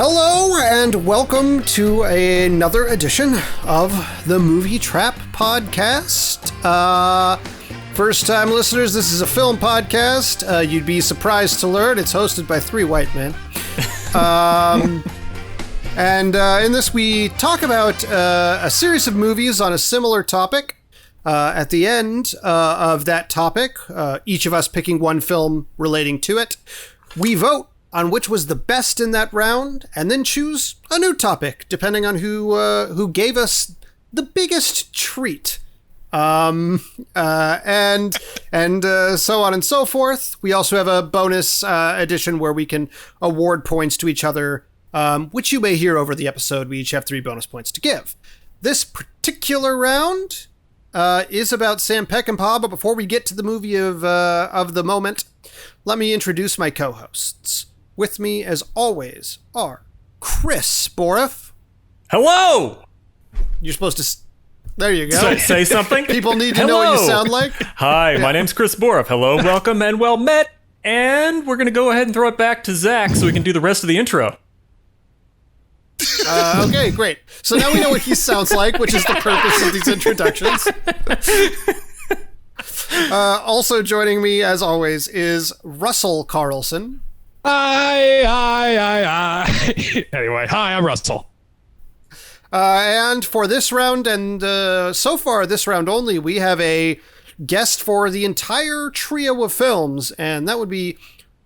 Hello and welcome to another edition of the Movie Trap Podcast. First-time listeners, this is a film podcast. You'd be surprised to learn it's hosted by three white men. And in this, we talk about a series of movies on a similar topic. At the end of that topic, each of us picking one film relating to it, we vote on which was the best in that round, and then choose a new topic, depending on who gave us the biggest treat. And so on and so forth. We also have a bonus edition where we can award points to each other, which you may hear over the episode. We each have 3 bonus points to give. This particular round is about Sam Peckinpah, but before we get to the movie of the moment, let me introduce my co-hosts. With me, as always, are Chris Boroff. Hello! You're supposed to... There you go. Say something? People need to know what you sound like. Hi, my name's Chris Boroff. Hello, welcome, and well met. And we're going to go ahead and throw it back to Zach so we can do the rest of the intro. Okay, great. So now we know what he sounds like, which is the purpose of these introductions. Also joining me, as always, is Russell Carlsen. Hi. Anyway, hi, I'm Russell. And for this round, and so far this round only, we have a guest for the entire trio of films, and that would be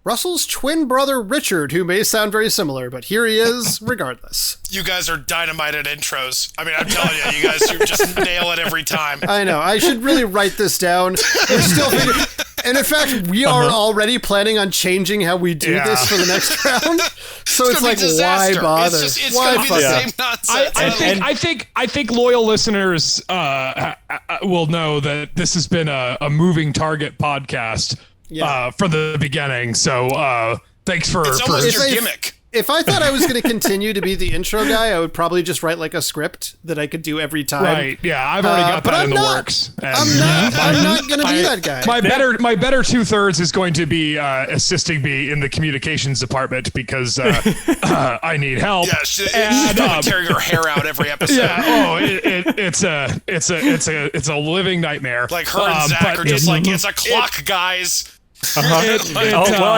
Russell's twin brother, Richard, who may sound very similar, but here he is regardless. You guys are dynamite at intros. I mean, I'm telling you, you guys just nail it every time. I know. I should really write this down. We're still figuring... And in fact, we are already planning on changing how we do this for the next round. So it's like, why bother? It's going to be the same nonsense. I think loyal listeners will know that this has been a moving target podcast from the beginning. So thanks for... It's almost your gimmick. If I thought I was going to continue to be the intro guy, I would probably just write like a script that I could do every time. Right? Yeah, I've already got that in the works. I'm not going to be that guy. My better 2/3 is going to be assisting me in the communications department because I need help. Yeah, she's tearing her hair out every episode. Yeah. It's a living nightmare. Like her and Zach are just like, it's a clock, guys.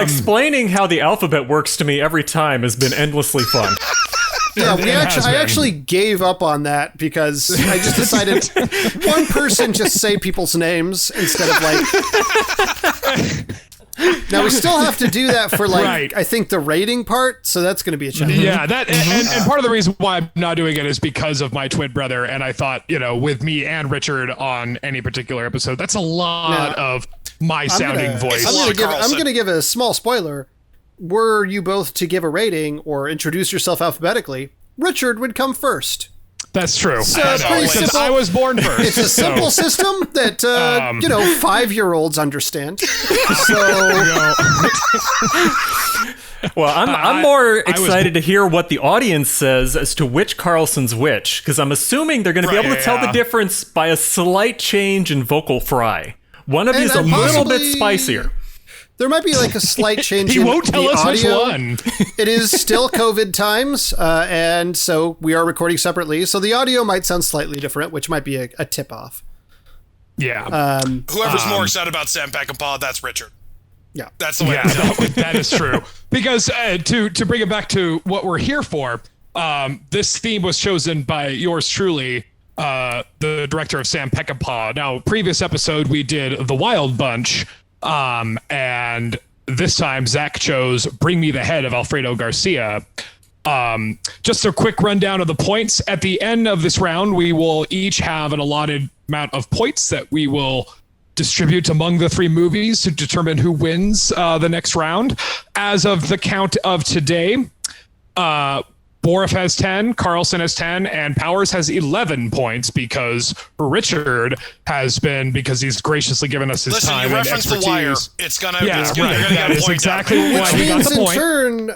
Explaining how the alphabet works to me every time has been endlessly fun. Yeah, I actually gave up on that because I just decided one person just say people's names instead of like... Now we still have to do that for I think the rating part, so that's going to be a challenge. Yeah, and part of the reason why I'm not doing it is because of my twin brother, and I thought, with me and Richard on any particular episode, that's a lot of my sounding voice. I'm going to give a small spoiler. Were you both to give a rating or introduce yourself alphabetically, Richard would come first. That's true. So pretty simple. I was born first. It's a simple system that 5-year-olds understand. Well, I'm more excited to hear what the audience says as to which Carlsen's which, because I'm assuming they're going to be able to tell the difference by a slight change in vocal fry. One of you is a little bit spicier. There might be like a slight change in the audio. He won't tell us which one. It is still COVID times, and so we are recording separately. So the audio might sound slightly different, which might be a tip-off. Yeah. Whoever's more excited about Sam Peckinpah, that's Richard. Yeah. That's the way to tell. That is true. Because to bring it back to what we're here for, this theme was chosen by yours truly, the director of Sam Peckinpah. Now, previous episode, we did The Wild Bunch, and this time Zach chose Bring Me the Head of Alfredo Garcia. Just a quick rundown of the points. At the end of this round, we will each have an allotted amount of points that we will distribute among the 3 movies to determine who wins the next round. As of the count of today, Boroff has 10, Carlsen has 10, and Powers has 11 points because Richard has been, because he's graciously given us his time and expertise. Listen, you reference The Wire. It's gonna that is exactly why Which he got means the point. In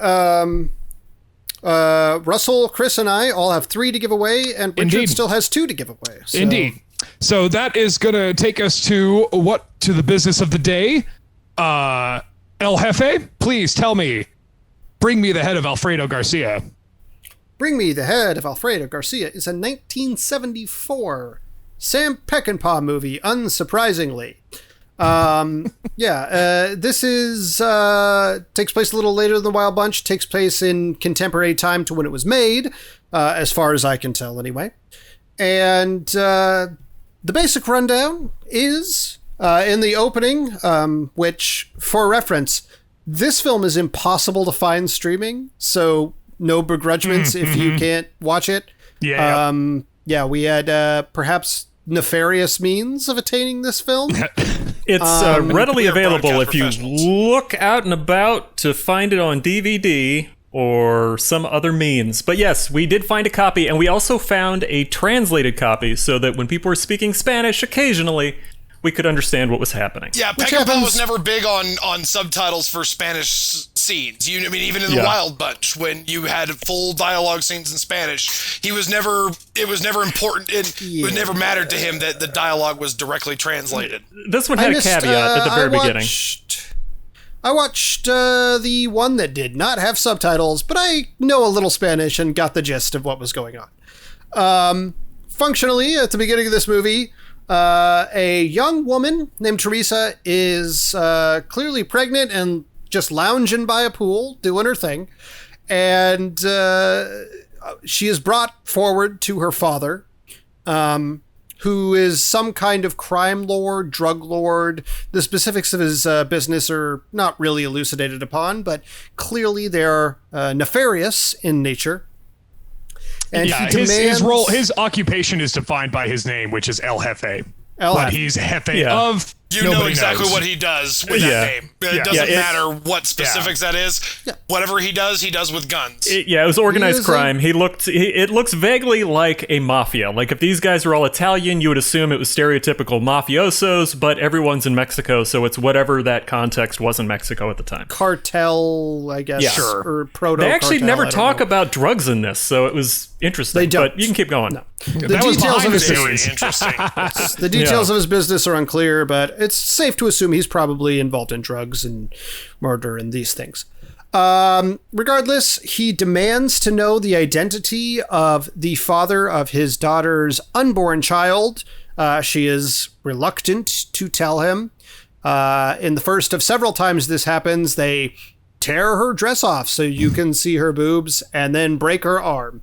turn, Russell, Chris, and I all have 3 to give away, and Richard still has 2 to give away. So. Indeed. So that is going to take us to the business of the day. El Jefe, please tell me, Bring Me the Head of Alfredo Garcia. Bring Me the Head of Alfredo Garcia is a 1974 Sam Peckinpah movie, unsurprisingly. This is takes place a little later than The Wild Bunch, takes place in contemporary time to when it was made, as far as I can tell anyway. And the basic rundown is in the opening, which, for reference, this film is impossible to find streaming, so no begrudgments if you can't watch it. We had perhaps nefarious means of attaining this film. It's readily available if you look out and about to find it on DVD or some other means. But yes, we did find a copy, and we also found a translated copy so that when people were speaking Spanish occasionally, we could understand what was happening. Yeah, Peckinpah was never big on subtitles for Spanish scenes. Even in The Wild Bunch, when you had full dialogue scenes in Spanish, it was never important. It never mattered to him that the dialogue was directly translated. This one had a caveat at the very beginning. I watched the one that did not have subtitles, but I know a little Spanish and got the gist of what was going on. Functionally, at the beginning of this movie, a young woman named Teresa is clearly pregnant and just lounging by a pool, doing her thing. And she is brought forward to her father, who is some kind of crime lord, drug lord. The specifics of his business are not really elucidated upon, but clearly they're nefarious in nature. And his occupation is defined by his name, which is El Jefe. But he's Jefe of. You know exactly what he does with that name. It doesn't matter what specifics that is. Yeah. Whatever he does with guns. It was organized crime. It looks vaguely like a mafia. Like if these guys were all Italian, you would assume it was stereotypical mafiosos, but everyone's in Mexico, so it's whatever that context was in Mexico at the time. Cartel, I guess. Yeah. Sure. Or proto-cartel. They actually never talk about drugs in this, so it was interesting. They don't. But you can keep going. No. The details of his business interesting. The details of his business are unclear, but it's safe to assume he's probably involved in drugs and murder and these things. Regardless, he demands to know the identity of the father of his daughter's unborn child. She is reluctant to tell him. In the first of several times this happens, they tear her dress off so you can see her boobs and then break her arm.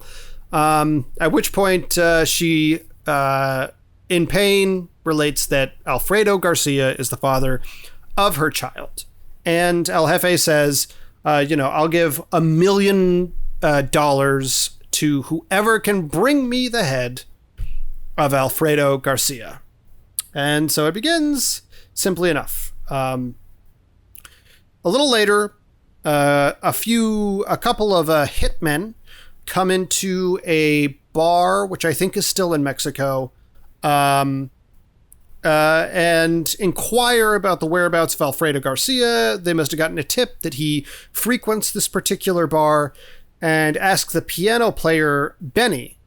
At which point she, in pain, relates that Alfredo Garcia is the father of her child. And El Jefe says, I'll give $1 million to whoever can bring me the head of Alfredo Garcia. And so it begins simply enough. A little later, a couple of hitmen come into a bar, which I think is still in Mexico, and inquire about the whereabouts of Alfredo Garcia. They must have gotten a tip that he frequents this particular bar, and ask the piano player, Benny,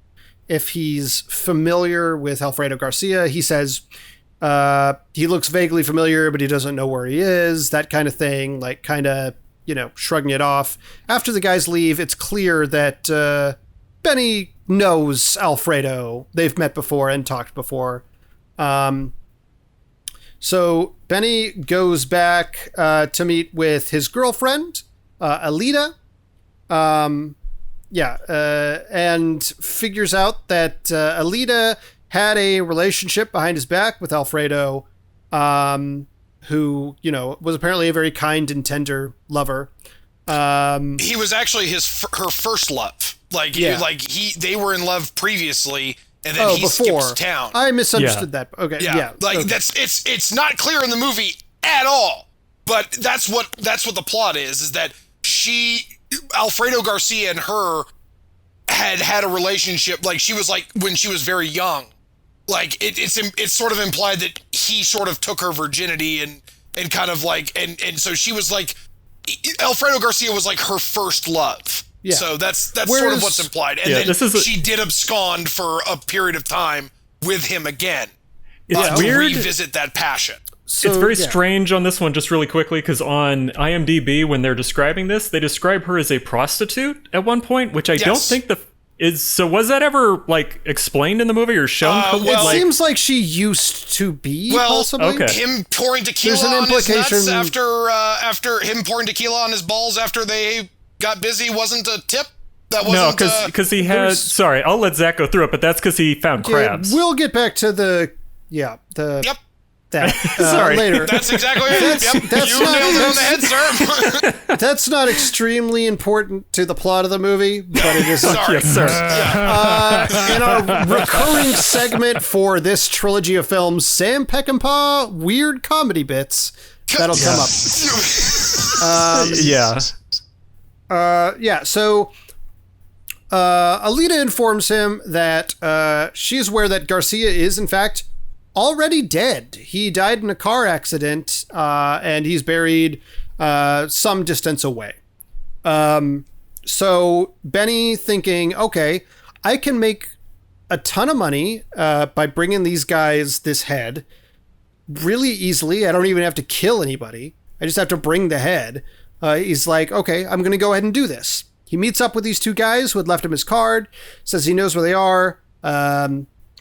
if he's familiar with Alfredo Garcia. He says he looks vaguely familiar, but he doesn't know where he is, that kind of thing, like kind of, shrugging it off. After the guys leave, it's clear that Benny knows Alfredo. They've met before and talked before. So Benny goes back to meet with his girlfriend, Alida. And figures out that Alida had a relationship behind his back with Alfredo, who, was apparently a very kind and tender lover. He was actually her first love. They were in love previously. And then he skips town. I misunderstood that. Okay. Yeah. It's not clear in the movie at all. But that's what the plot is that Alfredo Garcia and her had a relationship. Like she was when she was very young. Like it's sort of implied that he sort of took her virginity and kind of and so she was Alfredo Garcia was her first love. Yeah. So that's sort of what's implied. And then she did abscond for a period of time with him again. It's weird to revisit that passion. So, it's very strange on this one, just really quickly, because on IMDb, when they're describing this, they describe her as a prostitute at one point, which I don't think Was that ever like explained in the movie or shown? It seems like she used to be. Possibly. Okay. Him pouring tequila on his nuts after him pouring tequila on his balls after they got busy wasn't a tip. That wasn't. No, because he had. Sorry, I'll let Zach go through it, but that's because he found crabs. We'll get back to the. Yep. That Sorry. Later. That's exactly it. That's you nailed it on the head, sir. That's not extremely important to the plot of the movie, but it is. Sorry. Yes, sir. In our recurring segment for this trilogy of films, Sam Peckinpah weird comedy bits that'll come up. So Alita informs him that she's aware that Garcia is, in fact, already dead. He died in a car accident, and he's buried some distance away. So Benny thinking, okay, I can make a ton of money by bringing these guys this head really easily. I don't even have to kill anybody. I just have to bring the head. He's like, okay, I'm going to go ahead and do this. He meets up with these two guys who had left him his card, says he knows where they are.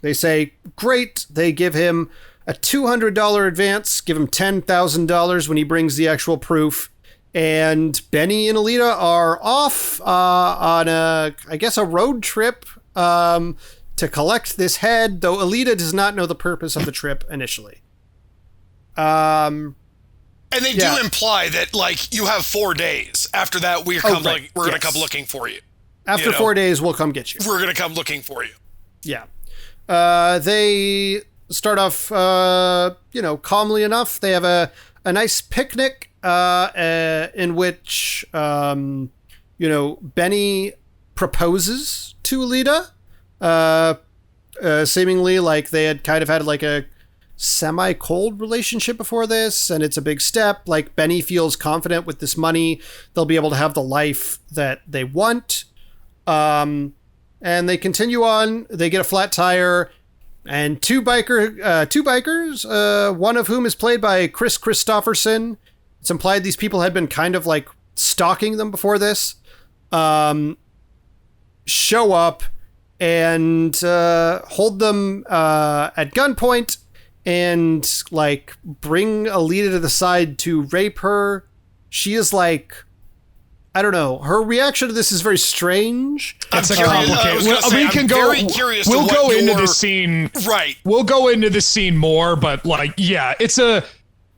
They say, great. They give him a $200 advance, give him $10,000 when he brings the actual proof. And Benny and Alita are off on a road trip to collect this head, though Alita does not know the purpose of the trip initially. And they do imply that, like, you have 4 days. After that, we're going to come looking for you. After 4 days, we'll come get you. We're going to come looking for you. Yeah. They start off, calmly enough. They have a nice picnic in which, Benny proposes to Alita, seemingly like they had kind of had like a semi-cold relationship before this, and it's a big step. Like, Benny feels confident with this money, they'll be able to have the life that they want. And they continue on. They get a flat tire, and two bikers, one of whom is played by Chris Christopherson. It's implied these people had been kind of like stalking them before this. Show up and hold them at gunpoint and like bring Alita to the side to rape her. She is like, I don't know. Her reaction to this is very strange. It's complicated. We'll go into the scene. Right. We'll go into the scene more, but like, yeah, it's a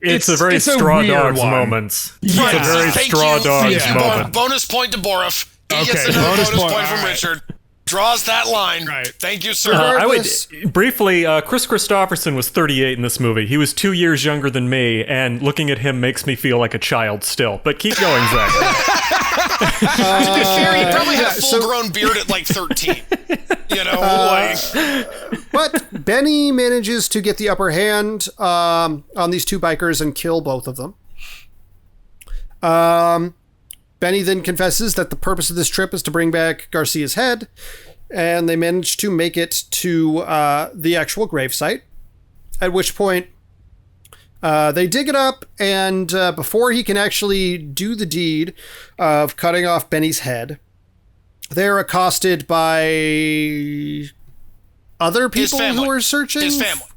very straw dogs moment. Right. It's a very straw dogs moment. Bonus point to Borif. He gets another bonus point from Richard. Draws that line. Right. Thank you, sir. I would briefly. Chris Christopherson was 38 in this movie. He was 2 years younger than me, and looking at him makes me feel like a child still. But keep going, Zach. To be fair, he probably had a full-grown beard at like 13. But Benny manages to get the upper hand on these two bikers and kill both of them. Benny then confesses that the purpose of this trip is to bring back Garcia's head, and they manage to make it to the actual gravesite, at which point they dig it up, and before he can actually do the deed of cutting off Benny's head, they're accosted by other people who are searching? His family.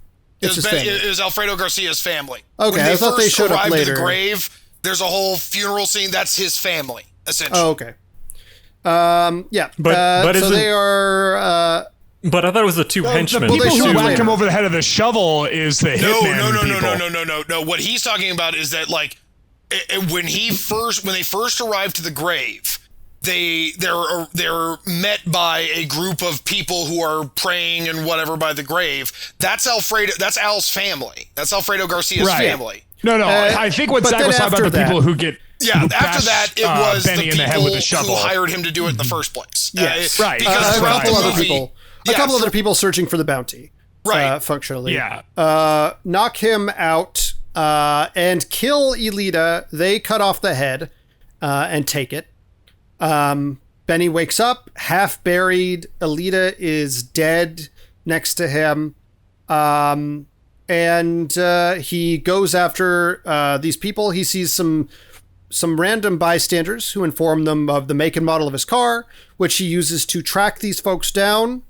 It was Alfredo Garcia's family. Okay, I thought they showed up later. To the grave, there's a whole funeral scene. That's his family, essentially. Oh, okay. Yeah. But so they are... but I thought it was the two henchmen. The people who whack him over the head of the shovel is the hitman. No. What he's talking about is that, like, when they first arrive to the grave, they're met by a group of people who are praying and whatever by the grave. That's Alfredo. That's Al's family. That's Alfredo Garcia's family. No. I think what Zach was talking about the people who get. Yeah, after that, it was Benny the people who hired him to do it in the first place. Yes, right. Because a couple other people searching for the bounty. Right. Functionally. Yeah. Knock him out and kill Alita. They cut off the head and take it. Benny wakes up, half buried. Alita is dead next to him. And he goes after these people. He sees some some random bystanders who inform them of the make and model of his car, which he uses to track these folks down.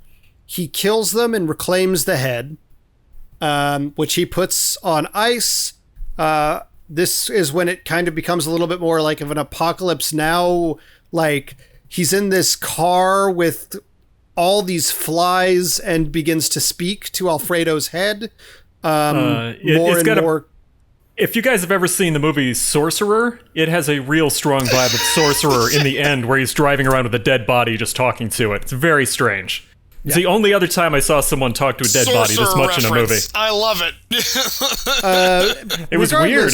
He kills them and reclaims the head, which he puts on ice. This is when it kind of becomes a little bit more like of an Apocalypse Now. Like, he's in this car with all these flies and begins to speak to Alfredo's head. If you guys have ever seen the movie Sorcerer, it has a real strong vibe of Sorcerer in the end, where he's driving around with a dead body just talking to it. It's very strange. It's the only other time I saw someone talk to a dead body this much in a movie. I love it. It was weird.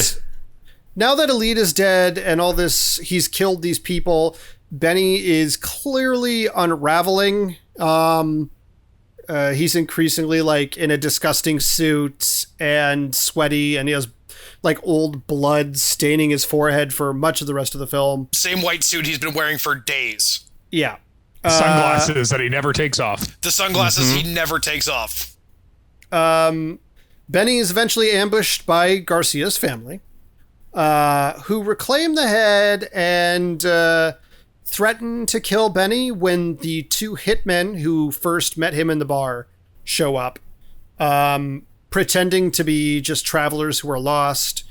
Now that Elite is dead and all this, he's killed these people, Benny is clearly unraveling. He's increasingly like in a disgusting suit and sweaty, and he has like old blood staining his forehead for much of the rest of the film. Same white suit he's been wearing for days. Yeah. Sunglasses that he never takes off. The sunglasses he never takes off. Benny is eventually ambushed by Garcia's family, who reclaim the head and threaten to kill Benny when the two hitmen who first met him in the bar show up, pretending to be just travelers who are lost.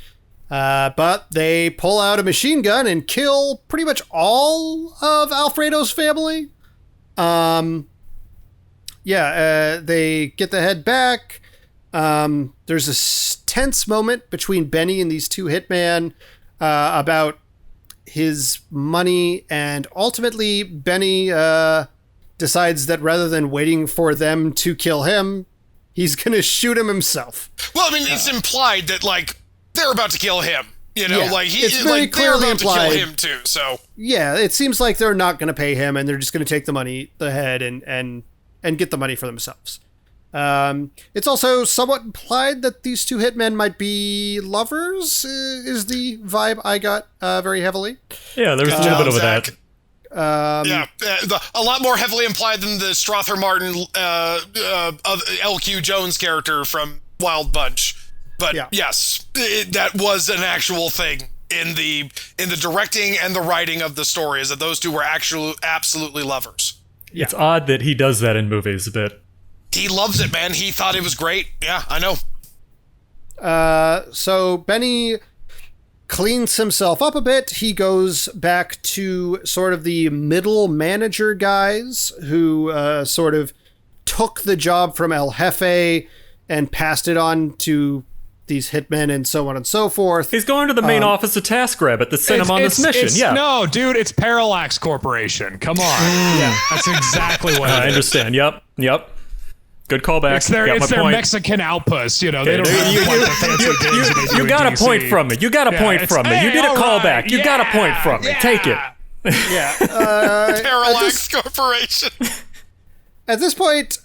But they pull out a machine gun and kill pretty much all of Alfredo's family. They get the head back. There's a tense moment between Benny and these two hitmen about his money, and ultimately Benny decides that rather than waiting for them to kill him, he's gonna shoot him himself. Well, I mean, it's implied that like they're about to kill him. You know, Yeah, like it's very clearly they're about implied. to kill him too. So Yeah, it seems like they're not gonna pay him, and they're just gonna take the money, the head, and get the money for themselves. It's also somewhat implied that these two hitmen might be lovers, is the vibe I got very heavily. Yeah, there's a little bit of that. A lot more heavily implied than the Strother Martin LQ Jones character from Wild Bunch. But yes, that was an actual thing in the directing and the writing of the story, is that those two were actually absolutely lovers. Yeah. It's odd that he does that in movies a bit. He loves it, man. He thought it was great. Yeah, I know. So Benny cleans himself up a bit. He goes back to sort of the middle manager guys who sort of took the job from El Jefe and passed it on to these hitmen and so on and so forth. He's going to the main office of TaskRabbit that sent him on this mission. No, dude, it's Parallax Corporation. Come on. Yeah, that's exactly what I understand. Yep. Good callback. It's their Mexican outpost. You know, they don't you got a point from me. You got a point from me. You did a callback. You got a point from me. Take it. Parallax Corporation. At this point,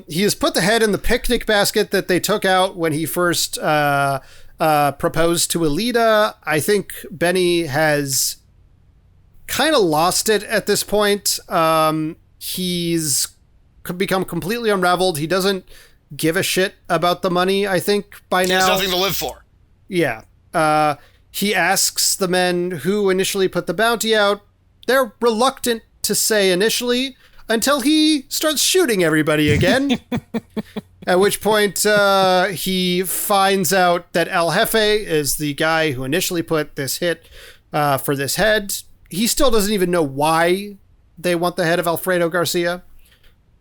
he has put the head in the picnic basket that they took out when he first proposed to Alita. I think Benny has kind of lost it at this point. He's become completely unraveled. He doesn't give a shit about the money, I think, by now. He has nothing to live for. Yeah. He asks the men who initially put the bounty out. They're reluctant to say initially, until he starts shooting everybody again. At which point he finds out that El Jefe is the guy who initially put this hit for this head. He still doesn't even know why they want the head of Alfredo Garcia.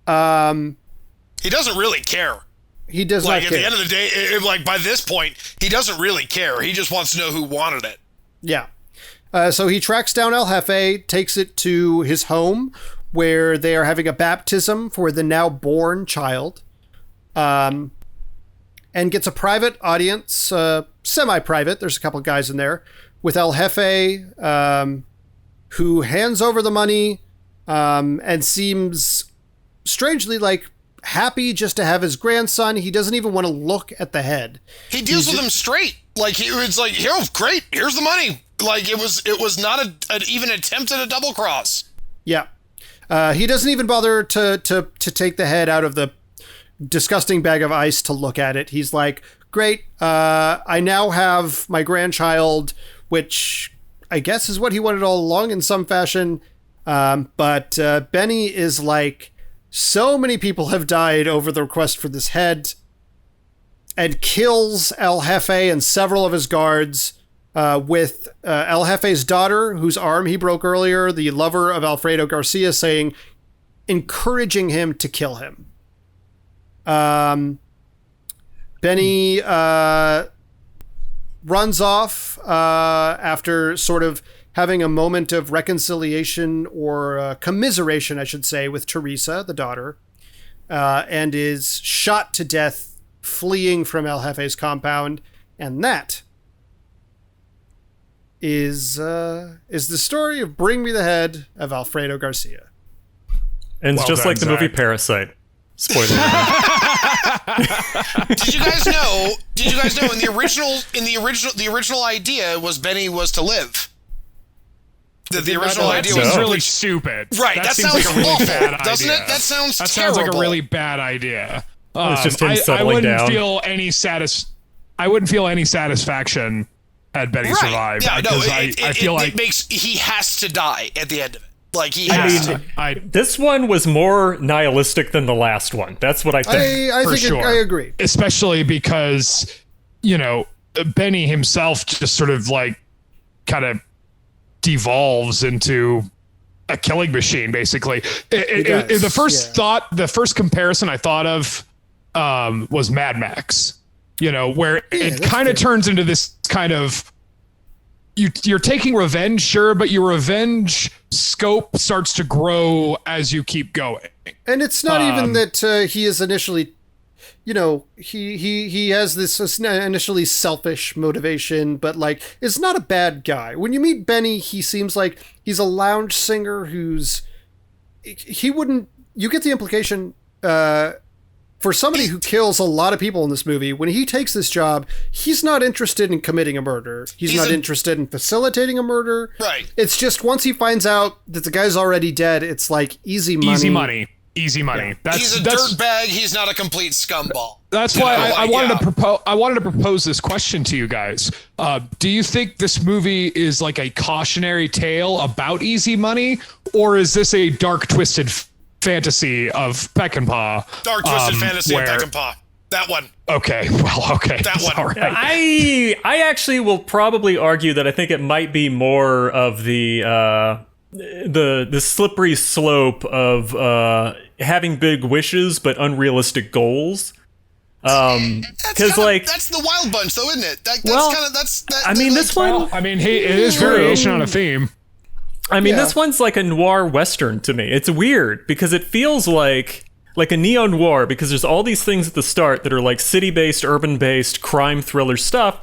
He doesn't really care. He does not care. At the end of the day, like by this point, he doesn't really care. He just wants to know who wanted it. Yeah. So he tracks down El Jefe, takes it to his home, where they are having a baptism for the now born child, and gets a private audience, semi-private, there's a couple of guys in there, with El Jefe, who hands over the money, and seems strangely like happy just to have his grandson. He doesn't even want to look at the head. He deals with him straight. Like, it's like, oh, great, here's the money. Like, it was not an even attempt at a double cross. Yeah. He doesn't even bother to take the head out of the disgusting bag of ice to look at it. He's like, great, I now have my grandchild, which I guess is what he wanted all along in some fashion. But Benny is like, so many people have died over the request for this head, and kills El Jefe and several of his guards, with El Jefe's daughter, whose arm he broke earlier, the lover of Alfredo Garcia, encouraging him to kill him. Benny runs off after sort of having a moment of reconciliation or commiseration, I should say, with Teresa, the daughter, and is shot to death fleeing from El Jefe's compound. And that is the story of Bring Me the Head of Alfredo Garcia. And it's just like the movie Parasite. Spoiler. Did you guys know in the original idea was Benny was to live? The original idea was really stupid. Right. That sounds like a really awful, bad idea. doesn't it? That sounds terrible. Sounds like a really bad idea. It's just him settling I wouldn't down. feel any I wouldn't feel any satisfaction had Benny survived. Yeah, no, I feel like he has to die at the end of it. Like this one was more nihilistic than the last one. That's what I think. I think I agree. Especially because, Benny himself just sort of like kind of devolves into a killing machine, basically. The first comparison I thought of was Mad Max, where it kind of turns into this kind of, you're taking revenge, sure, but your revenge scope starts to grow as you keep going. And it's not even that he is initially, he has this initially selfish motivation, but like, is not a bad guy. When you meet Benny, he seems like he's a lounge singer you get the implication, for somebody who kills a lot of people in this movie, when he takes this job, he's not interested in committing a murder. He's not interested in facilitating a murder. Right. It's just once he finds out that the guy's already dead, it's like easy money. Easy money. Yeah. He's a dirtbag. He's not a complete scumball. That's why I wanted to propose this question to you guys. Do you think this movie is like a cautionary tale about easy money, or is this a dark, twisted fantasy of Peckinpah? Dark, twisted fantasy of Peckinpah. That one. Okay. Well, okay. That one. All right. I actually will probably argue that I think it might be more of the slippery slope of having big wishes but unrealistic goals. Because that's the Wild Bunch, though, isn't it? It is variation on a theme. This one's like a noir western to me. It's weird because it feels like a neo-noir, because there's all these things at the start that are like city-based, urban-based, crime thriller stuff.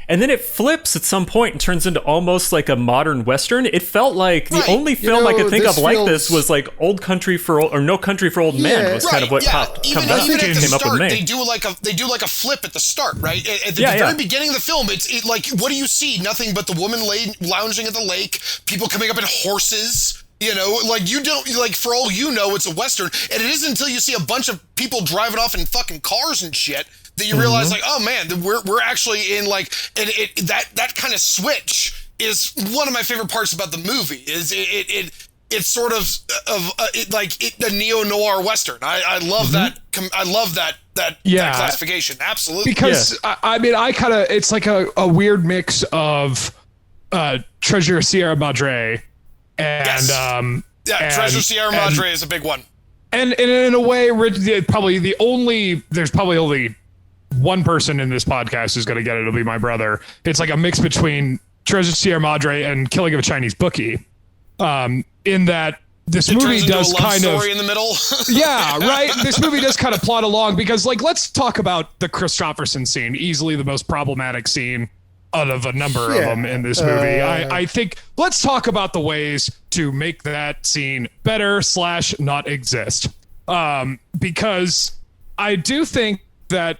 And then it flips at some point and turns into almost like a modern western. It felt like the only film I could think of like this was like No Country for Old Men was kind of what came up with me. They do like a flip at the start, right? At the very beginning of the film, it's like, what do you see? Nothing but the woman lounging at the lake, people coming up in horses. You don't, for all you know, it's a western, and it isn't until you see a bunch of people driving off in fucking cars and shit that you realize, like, oh man, we're actually in like, and that kind of switch is one of my favorite parts about the movie. Is it's sort of a neo-noir western. I love that. I love that classification. Absolutely. Because I kind of, it's like a weird mix of Treasure Sierra Madre and Treasure Sierra Madre is a big one. And in a way, there's probably only one person in this podcast who's going to get it. It'll be my brother. It's like a mix between Treasure Sierra Madre and Killing of a Chinese Bookie. In that this movie does kind of story in the middle. Yeah, right. This movie does kind of plot along because, like, let's talk about the Christopherson scene, easily the most problematic scene out of a number of them in this movie. I think let's talk about the ways to make that scene better / not exist. Because I do think that,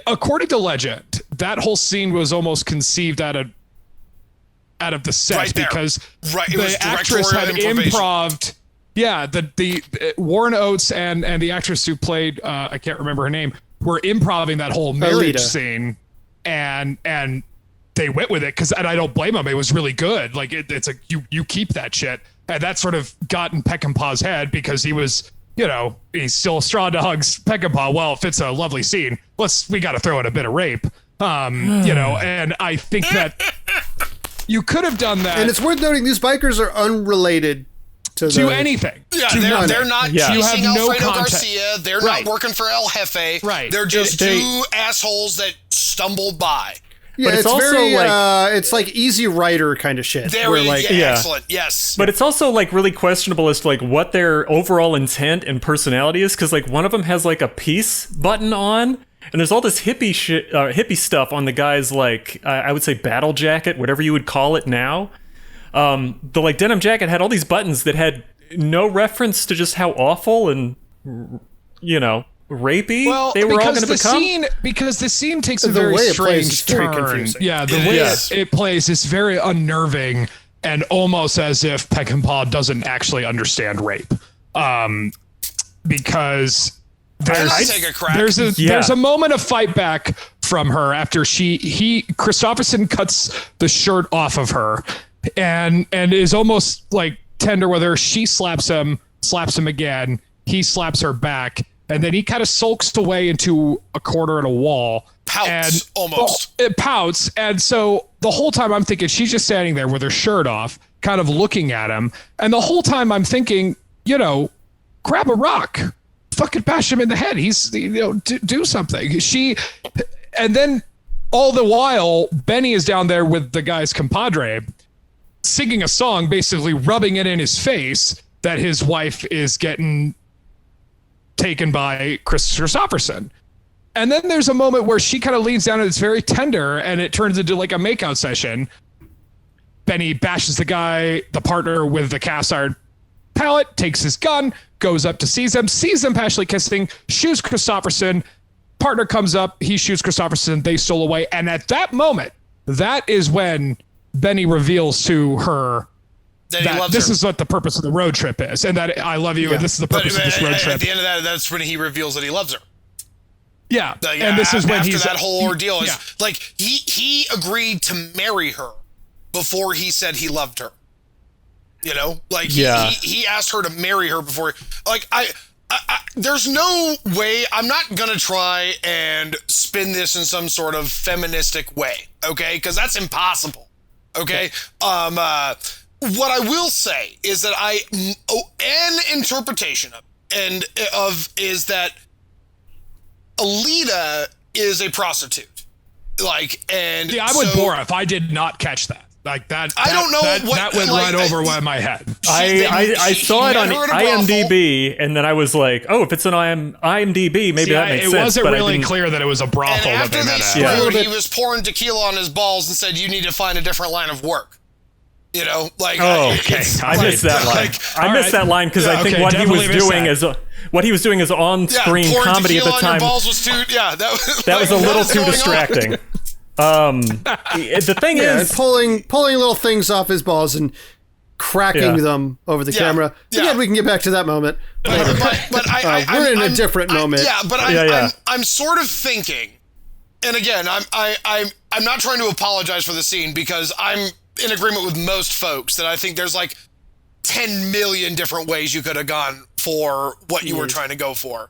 according to legend, that whole scene was almost conceived out of the set because the actress had improv'd. Yeah, the Warren Oates and the actress who played I can't remember her name were improvising that whole marriage scene, and they went with it and I don't blame them. It was really good. Like it's a you keep that shit, and that sort of got in Peckinpah's head because he was, he's still straw dogs Peckinpah. Well, if it's a lovely scene, we got to throw in a bit of rape. And I think that you could have done that. And it's worth noting these bikers are unrelated to anything. Yeah, they're not chasing Alfredo Garcia. They're right. not working for El Jefe. Right. They're just two assholes that stumbled by. Yeah, but it's also very it's like Easy Rider kind of shit. Excellent. Yes. But it's also like really questionable as to like what their overall intent and personality is, because like one of them has like a peace button on, and there's all this hippie stuff on the guy's like I would say battle jacket, whatever you would call it now. The like denim jacket had all these buttons that had no reference to just how awful and rapey they were all going to become. Because the scene takes a very strange turn. Yeah, the way it plays is very unnerving and almost as if Peckinpah doesn't actually understand rape. Because there's a moment of fight back from her after Christopherson cuts the shirt off of her and is almost like tender with her. She slaps him again. He slaps her back. And then he kind of sulks away into a corner in a wall. Pouts, almost. It pouts. And so the whole time I'm thinking she's just standing there with her shirt off, kind of looking at him. And the whole time I'm thinking, grab a rock. Fucking bash him in the head. He's, do something. And then all the while, Benny is down there with the guy's compadre singing a song, basically rubbing it in his face that his wife is getting taken by Chris Christopherson. And then there's a moment where she kind of leans down and it's very tender and it turns into like a makeout session. Benny bashes the partner with the cast iron pallet, takes his gun, goes up to sees them passionately kissing, shoots Christopherson. Partner comes up, he shoots Christopherson, they stole away. And at that moment, that is when Benny reveals to her that this is what the purpose of the road trip is, and that I love you, and this is the purpose of this road trip. At the end of that's when he reveals that he loves her. Yeah, and this is when after that whole ordeal is like he agreed to marry her before he said he loved her. He asked her to marry her before. Like I there's no way. I'm not gonna try and spin this in some sort of feministic way, okay? Because that's impossible. Okay. What I will say is that an interpretation is that Alita is a prostitute. I would bore if I did not catch that. Like that. I don't know that went right over my head. I saw it on IMDb, and then I was like, oh, if it's on IMDb, maybe that makes sense. It wasn't really clear that it was a brothel that they met at. He was pouring tequila on his balls and said, "You need to find a different line of work." Okay. I missed that line. I missed that line because I think what he was doing is on-screen comedy at the time. Your balls was too, that was a little too distracting. The thing is, pulling little things off his balls and cracking them over the camera. Again, we can get back to that moment later. But we're in a different moment. I'm sort of thinking, and again, I'm not trying to apologize for the scene because I'm in agreement with most folks that I think there's like 10 million different ways you could have gone for what you were trying to go for,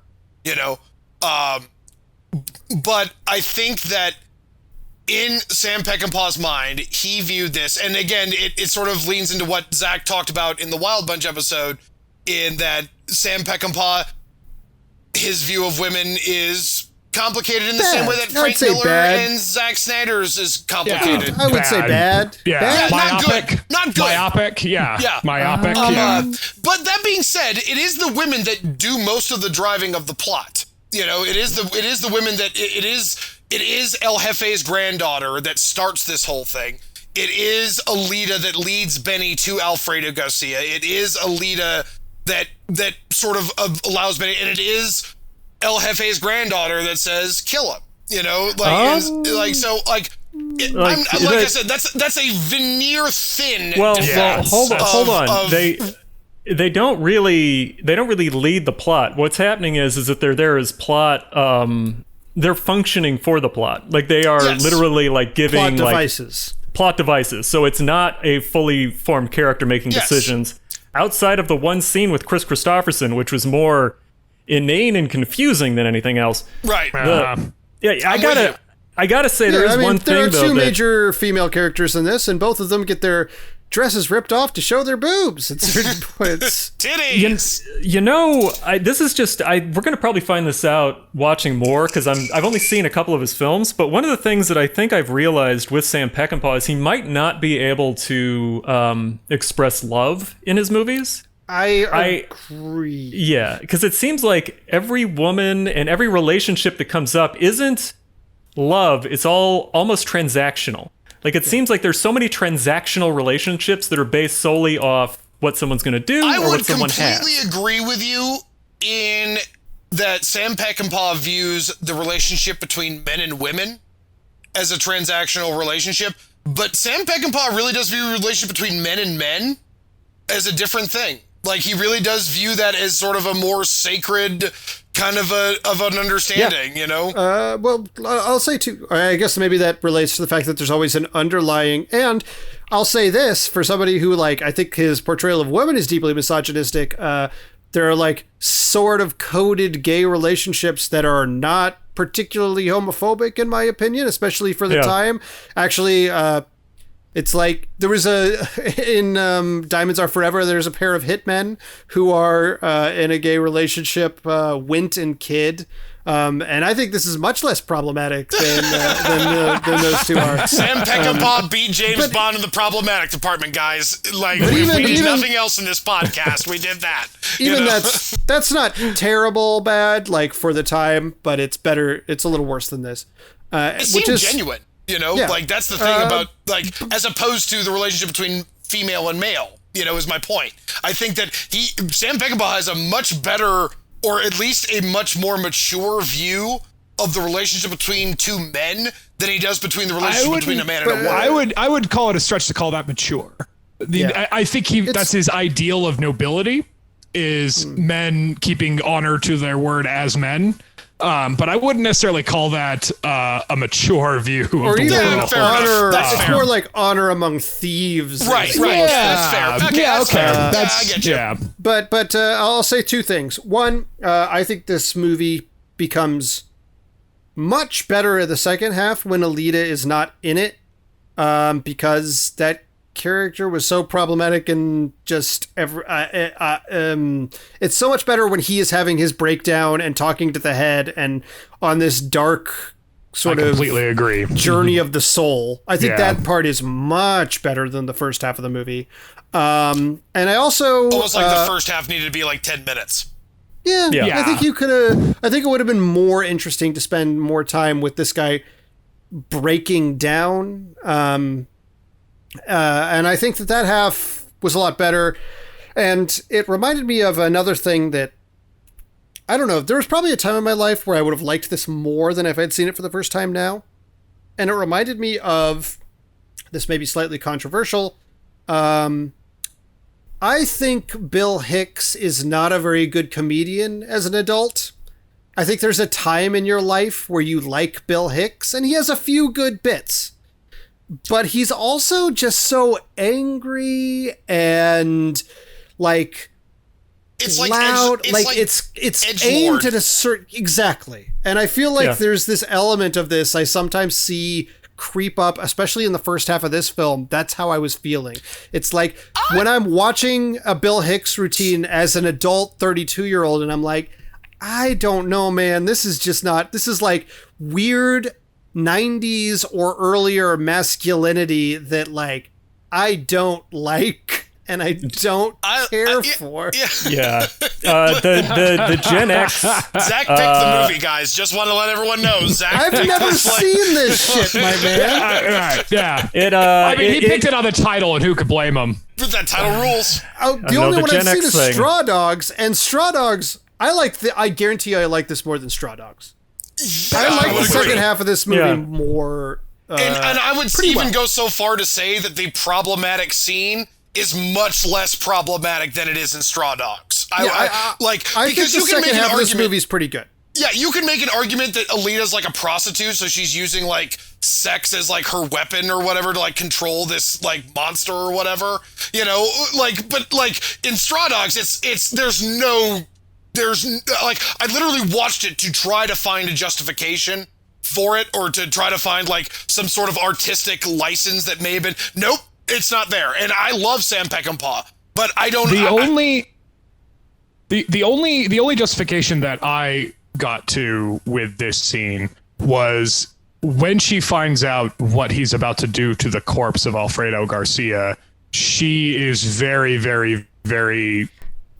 but I think that in Sam Peckinpah's mind, he viewed this, and again, it sort of leans into what Zach talked about in the Wild Bunch episode, in that Sam Peckinpah, his view of women is complicated in the same way that Frank Miller and Zack Snyder's is complicated. I would say bad. Myopic. Not good. Myopic. Myopic. But that being said, it is the women that do most of the driving of the plot. It is the women that it is El Jefe's granddaughter that starts this whole thing. It is Alita that leads Benny to Alfredo Garcia. It is Alita that sort of allows Benny, and it is El Jefe's granddaughter that says kill him. I said, that's a veneer thin. Well, hold on. They don't really lead the plot. What's happening is that they're there as plot they're functioning for the plot. Like they are literally like giving plot devices. So it's not a fully formed character making decisions outside of the one scene with Chris Christopherson, which was more inane and confusing than anything else. Right. I gotta say there is one thing though. There are two major female characters in this, and both of them get their dresses ripped off to show their boobs. It's titties. We're gonna probably find this out watching more because I've only seen a couple of his films. But one of the things that I think I've realized with Sam Peckinpah is he might not be able to express love in his movies. I agree. Yeah, because it seems like every woman and every relationship that comes up isn't love. It's all almost transactional. Like it seems like there's so many transactional relationships that are based solely off what someone's going to do or what someone has. I would completely agree with you in that Sam Peckinpah views the relationship between men and women as a transactional relationship, but Sam Peckinpah really does view the relationship between men and men as a different thing. Like he really does view that as sort of a more sacred kind of an understanding, you know? Well, I'll say too, I guess maybe that relates to the fact that there's always an underlying, and I'll say this, for somebody who, like, I think his portrayal of women is deeply misogynistic, there are, like, sort of coded gay relationships that are not particularly homophobic, in my opinion, especially for the time. Actually, it's like there was in Diamonds Are Forever, there's a pair of hitmen who are in a gay relationship, Wint and Kid. And I think this is much less problematic than those two are. Sam Peckinpah beat James Bond in the problematic department, guys. Like we did nothing else in this podcast. We did that. Even that's not terrible bad, like for the time, but it's better. It's a little worse than this. It seems genuine. You know, like that's the thing about like as opposed to the relationship between female and male, you know, is my point. I think that Sam Peckinpah has a much better, or at least a much more mature view of the relationship between two men than he does between the relationship between a man and a woman. I would call it a stretch to call that mature. I think that's his ideal of nobility is men keeping honor to their word as men. But I wouldn't necessarily call that a mature view of or the even world. honor. It's more like honor among thieves. Right. That's fair. Okay, that's fair. I get you. Yeah. But I'll say two things. One, I think this movie becomes much better in the second half when Alita is not in it, because that character was so problematic and just it's so much better when he is having his breakdown and talking to the head and on this dark sort of completely agree journey of the soul. I think that part is much better than the first half of the movie. And I also almost like the first half needed to be like 10 minutes. Yeah. I think it would have been more interesting to spend more time with this guy breaking down. And I think that half was a lot better. And it reminded me of another thing that, I don't know, there was probably a time in my life where I would have liked this more than if I'd seen it for the first time now. And it reminded me of, this may be slightly controversial, I think Bill Hicks is not a very good comedian as an adult. I think there's a time in your life where you like Bill Hicks, and he has a few good bits. But he's also just so angry and like it's loud, it's aimed at a certain exactly. And I feel like there's this element of this I sometimes see creep up, especially in the first half of this film. That's how I was feeling. It's like when I'm watching a Bill Hicks routine as an adult 32-year-old, and I'm like, I don't know, man. This is like weird 90s or earlier masculinity that like I don't like and I don't care for. Yeah. The Gen X. Zach picked the movie, guys. Just want to let everyone know. Zach. I've never seen this shit, my man. Right. Yeah. He picked it on the title, and who could blame him? But that title rules. The only one I've seen is Straw Dogs, and Straw Dogs. I guarantee I like this more than Straw Dogs. I like the second half of this movie more. And I would even go so far to say that the problematic scene is much less problematic than it is in Straw Dogs. I think the second half of this movie is pretty good. Yeah, you can make an argument that Alita's like a prostitute, so she's using like sex as like her weapon or whatever to like control this like monster or whatever, you know, like, but like in Straw Dogs, there's like, I literally watched it to try to find a justification for it or to try to find like some sort of artistic license that may have been, nope, it's not there. And I love Sam Peckinpah, but I don't, the only justification that I got to with this scene was when she finds out what he's about to do to the corpse of Alfredo Garcia. She is very, very, very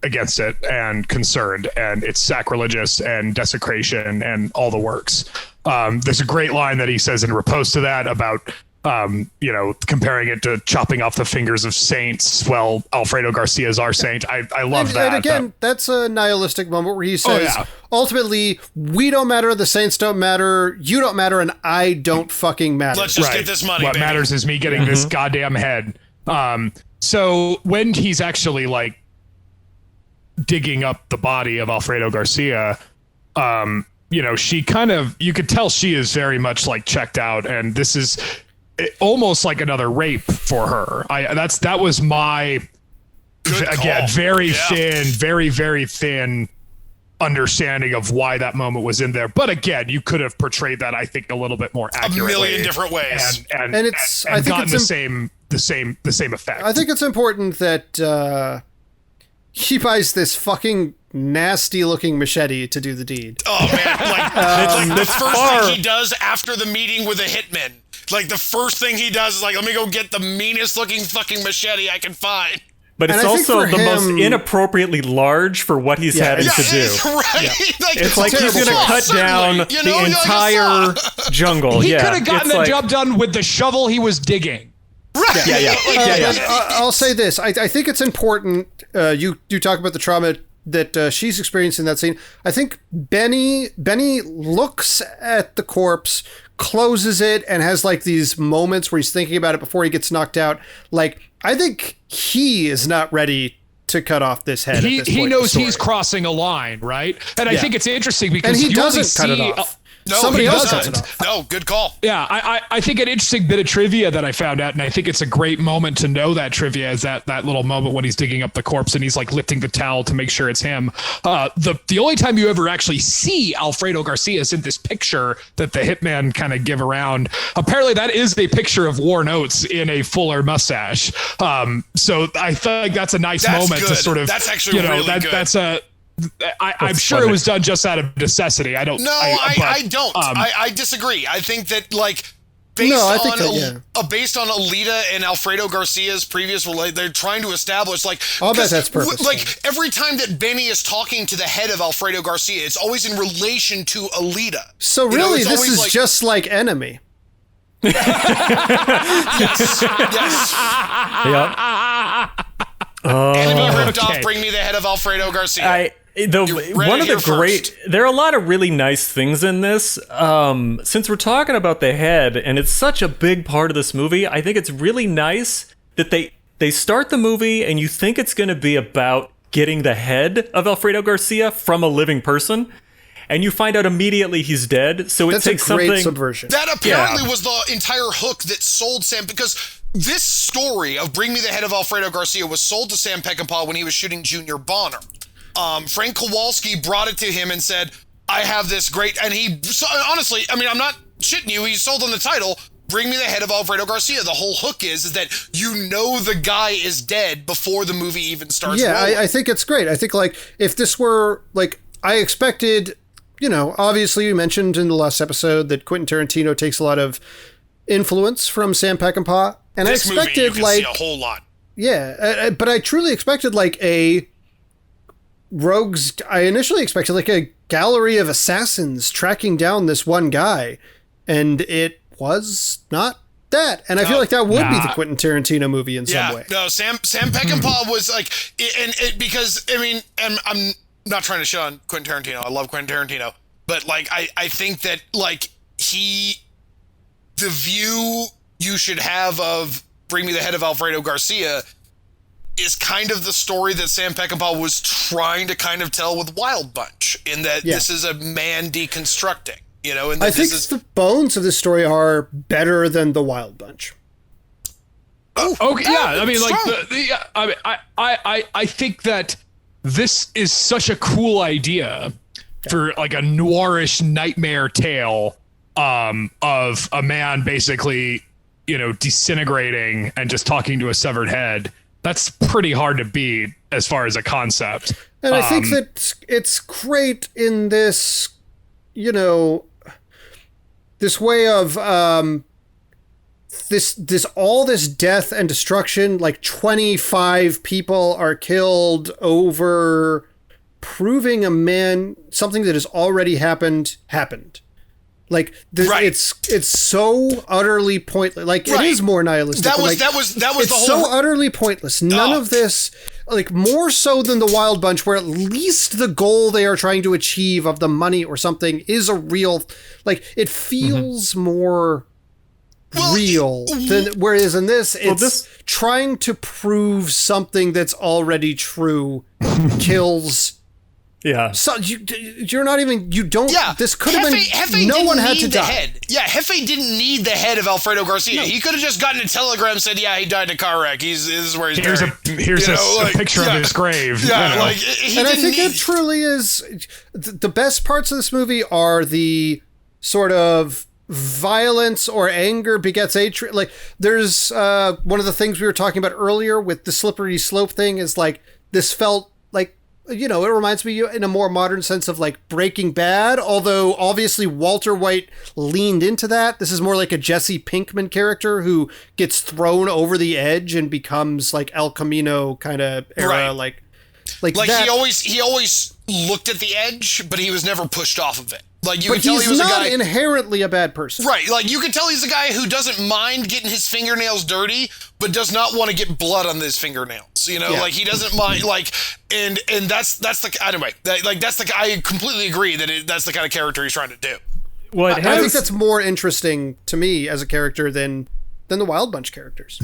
against it and concerned, and it's sacrilegious and desecration and all the works. There's a great line that he says in riposte to that about comparing it to chopping off the fingers of saints. Well, Alfredo Garcia is our saint. I love that. And again, that's a nihilistic moment where he says, ultimately, we don't matter, the saints don't matter, you don't matter, and I don't fucking matter. Let's just get this money, What baby. matters is me getting this goddamn head. So when he's actually like digging up the body of Alfredo Garcia, she kind of, you could tell she is very much like checked out, and this is almost like another rape for her. That was my very thin understanding of why that moment was in there. But again, you could have portrayed that, I think, a little bit more accurately, a million different ways, and I think gotten the same effect. I think it's important that he buys this fucking nasty looking machete to do the deed. Oh man, like the first thing he does after the meeting with the hitman. Like the first thing he does is like, let me go get the meanest looking fucking machete I can find. But it's also the most inappropriately large for what he's having to do. Right? Yeah. Like, it's like he's going to cut down the entire jungle. He could have gotten the job done with the shovel he was digging. Right. Yeah. I'll say this. I think it's important. You talk about the trauma that she's experiencing in that scene. I think Benny looks at the corpse, closes it, and has like these moments where he's thinking about it before he gets knocked out. Like, I think he is not ready to cut off this head. He knows he's crossing a line, right? And I think it's interesting because he doesn't cut it off. No, somebody else cuts it off. No, good call. Yeah, I think an interesting bit of trivia that I found out, and I think it's a great moment to know that trivia, is that little moment when he's digging up the corpse and he's like lifting the towel to make sure it's him. The only time you ever actually see Alfredo Garcia is in this picture that the hitman kind of give around. Apparently that is a picture of Warren Oates in a fuller mustache. So I think that's a nice moment to sort of, that's actually really good. That's a, I'm sure it was done just out of necessity. I don't. No, I don't. I disagree. I think that based on Alita and Alfredo Garcia's previous relationship, they're trying to establish I'll bet that's purposeful. Like every time that Benny is talking to the head of Alfredo Garcia, it's always in relation to Alita. So really, this is just like Enemy. Yes. Yeah. Enemy ripped off. Bring me the head of Alfredo Garcia. There are a lot of really nice things in this. Since we're talking about the head, and it's such a big part of this movie, I think it's really nice that they start the movie and you think it's going to be about getting the head of Alfredo Garcia from a living person, and you find out immediately he's dead. So That's takes a great something subversion. That apparently was the entire hook that sold Sam, because this story of Bring Me the Head of Alfredo Garcia was sold to Sam Peckinpah when he was shooting Junior Bonner. Frank Kowalski brought it to him and said, I have this great, and honestly, I mean, I'm not shitting you, he sold on the title, Bring Me the Head of Alfredo Garcia. The whole hook is that you know the guy is dead before the movie even starts rolling. I think it's great. I think if this were I expected, obviously you mentioned in the last episode that Quentin Tarantino takes a lot of influence from Sam Peckinpah, and this I expected movie you can see a whole lot. Yeah, but I truly expected a rogues. I initially expected a gallery of assassins tracking down this one guy, and it was not that. And I feel like that would be the Quentin Tarantino movie in some way. No, Sam Peckinpah was because I mean, and I'm not trying to shit on Quentin Tarantino. I love Quentin Tarantino, but I think that the view you should have of Bring Me the Head of Alfredo Garcia is kind of the story that Sam Peckinpah was trying to kind of tell with Wild Bunch, in that this is a man deconstructing, you know, and I think the bones of this story are better than the Wild Bunch. Okay, yeah. I mean, like, I think that this is such a cool idea for like a noirish nightmare tale of a man basically, you know, disintegrating and just talking to a severed head. That's pretty hard to beat as far as a concept. And I think that it's great in this, you know, this way of this all this death and destruction. Like 25 people are killed over proving something that has already happened. Like it's so utterly pointless. Like it is more nihilistic. That was it's the whole. So utterly pointless. None of this, like more so than the Wild Bunch, where at least the goal they are trying to achieve of the money or something is a real. Like it feels more real than. Whereas in this, it's trying to prove something that's already true. Kills. Yeah. So you're not even. You don't. Yeah. This could have been. Hefe no didn't one had need to the die. head. Yeah, Hefe didn't need the head of Alfredo Garcia. No. He could have just gotten a telegram and said, "Yeah, he died in a car wreck. This is where he's buried." Here's a picture of his grave. Yeah, you know? like and I think it truly is. The best parts of this movie are the sort of violence or anger begets hatred. Like there's one of the things we were talking about earlier with the slippery slope thing is like this felt like. You know, it reminds me in a more modern sense of like Breaking Bad, although obviously Walter White leaned into that. This is more like a Jesse Pinkman character who gets thrown over the edge and becomes like El Camino kind of era. Right. Like that. he always looked at the edge, but he was never pushed off of it. Like you but could tell he's he was not a guy inherently a bad person. Right, like you could tell he's a guy who doesn't mind getting his fingernails dirty, but does not want to get blood on his fingernails. You know, like he doesn't mind. Like, and that's the anyway. That's the I completely agree that that's the kind of character he's trying to do. Well, I think that's more interesting to me as a character than the Wild Bunch characters.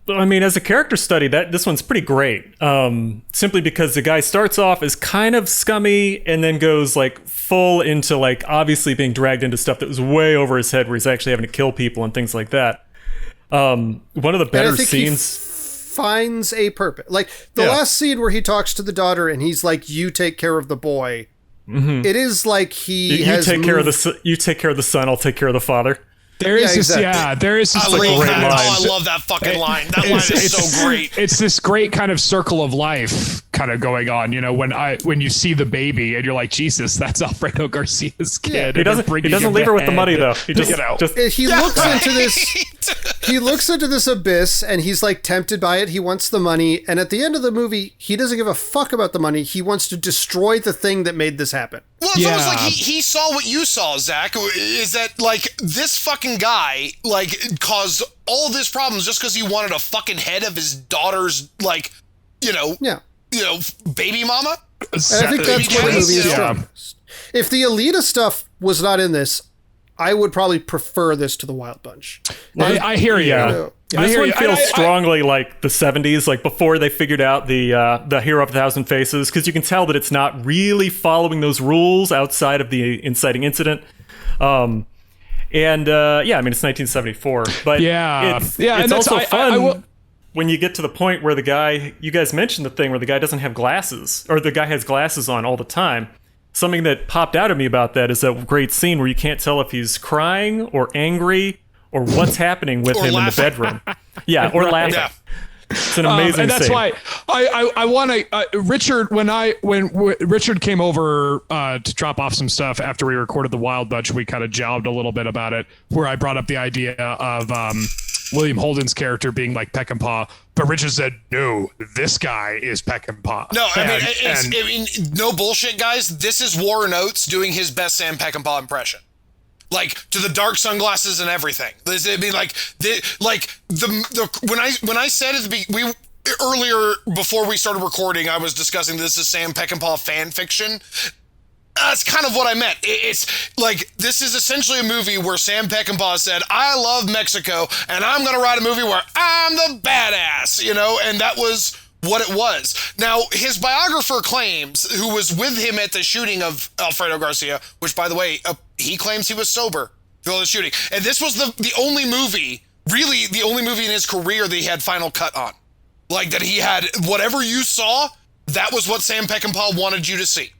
I mean, as a character study, this one's pretty great. Simply because the guy starts off as kind of scummy and then goes like full into like obviously being dragged into stuff that was way over his head, where he's actually having to kill people and things like that. One of the better scenes finds a purpose. Like the last scene where he talks to the daughter and he's like, "You take care of the boy." Mm-hmm. It is like you take care of the son. I'll take care of the father. There is there is this great line. I love that fucking line. That line is so great. It's this great kind of circle of life kind of going on. You know, when you see the baby and you're like, Jesus, that's Alfredo Garcia's kid. He doesn't leave her with the money though. He just looks into this. He looks into this abyss and he's like tempted by it. He wants the money, and at the end of the movie, he doesn't give a fuck about the money. He wants to destroy the thing that made this happen. Well, it's almost like he saw what you saw, Zach. Is that like this fucking guy like caused all this problems just because he wanted a fucking head of his daughter's baby mama? And I think that's where the movie is strongest. If the Alita stuff was not in this, I would probably prefer this to the Wild Bunch. I hear you. This one feels strongly like the 70s, like before they figured out the Hero of a Thousand Faces, because you can tell that it's not really following those rules outside of the inciting incident. I mean, it's 1974, but it's also fun when you get to the point where the guy, you guys mentioned the thing where the guy doesn't have glasses, or the guy has glasses on all the time. Something that popped out at me about that is that great scene where you can't tell if he's crying or angry or what's happening with him laughing. In the bedroom. Yeah, or laughing. Yeah. It's an amazing and that's scene. why I want to Richard, when Richard came over to drop off some stuff after we recorded the Wild Bunch, we kind of jobbed a little bit about it, where I brought up the idea of William Holden's character being like Peckinpah, but Richard said, no, this guy is Peckinpah. No, I mean, no bullshit, guys. This is Warren Oates doing his best Sam Peckinpah impression. Like, to the dark sunglasses and everything. I mean, when I said at the earlier, before we started recording, I was discussing this as Sam Peckinpah fan fiction. That's kind of what I meant. It's like, this is essentially a movie where Sam Peckinpah said, I love Mexico, and I'm going to write a movie where I'm the badass, you know? And that was what it was. Now, his biographer claims, who was with him at the shooting of Alfredo Garcia, which, by the way, he claims he was sober for the shooting. And this was the only movie, really the only movie in his career that he had final cut on. Like, that he had, whatever you saw, that was what Sam Peckinpah wanted you to see.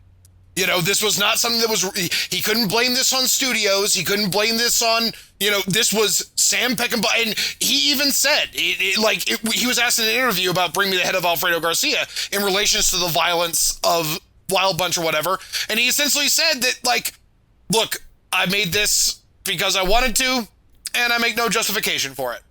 You know, this was not something that was, he couldn't blame this on studios. He couldn't blame this on, this was Sam Peckinpah. And he even said, he was asked in an interview about Bring Me the Head of Alfredo Garcia in relations to the violence of Wild Bunch or whatever. And he essentially said that, like, look, I made this because I wanted to, and I make no justification for it.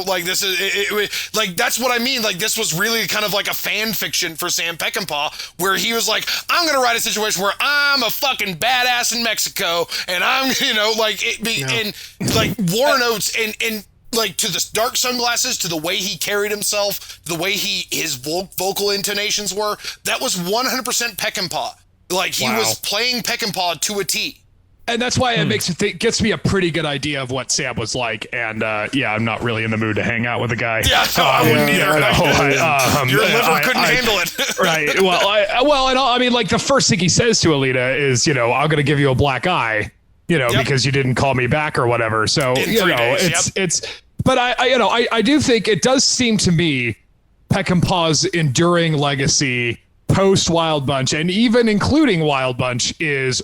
Like, this is like, that's what I mean. Like, this was really kind of like a fan fiction for Sam Peckinpah, where he was like, I'm going to write a situation where I'm a fucking badass in Mexico, and I'm, and like Warren Oates and like, to the dark sunglasses, to the way he carried himself, the way his vocal intonations were, that was 100% Peckinpah. Like, he was playing Peckinpah to a T. And that's why it gets me a pretty good idea of what Sam was like. And I'm not really in the mood to hang out with a guy. Yeah, I wouldn't either. Your liver couldn't handle it. Right. Well, like, the first thing he says to Alita is, I'm going to give you a black eye, because you didn't call me back or whatever. So, but I do think it does seem to me Peckinpah's enduring legacy post Wild Bunch, and even including Wild Bunch, is,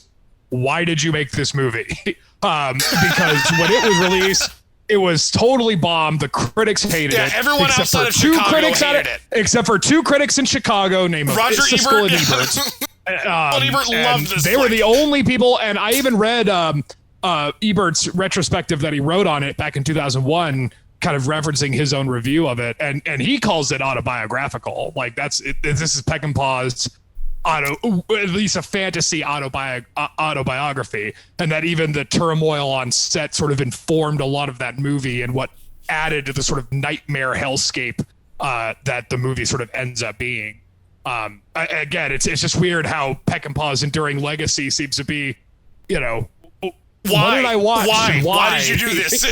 why did you make this movie? Because when it was released, it was totally bombed. The critics hated it. Everyone outside of Chicago hated it. Except for two critics in Chicago named Roger Siskel Ebert. and Ebert. Ebert loved this. They were the only people, and I even read Ebert's retrospective that he wrote on it back in 2001, kind of referencing his own review of it, and he calls it autobiographical. Like, this is Peckinpah's at least a fantasy autobiography, and that even the turmoil on set sort of informed a lot of that movie and what added to the sort of nightmare hellscape that the movie sort of ends up being. Again, it's just weird how Peckinpah's enduring legacy seems to be, why? What did I watch? Why did you do this?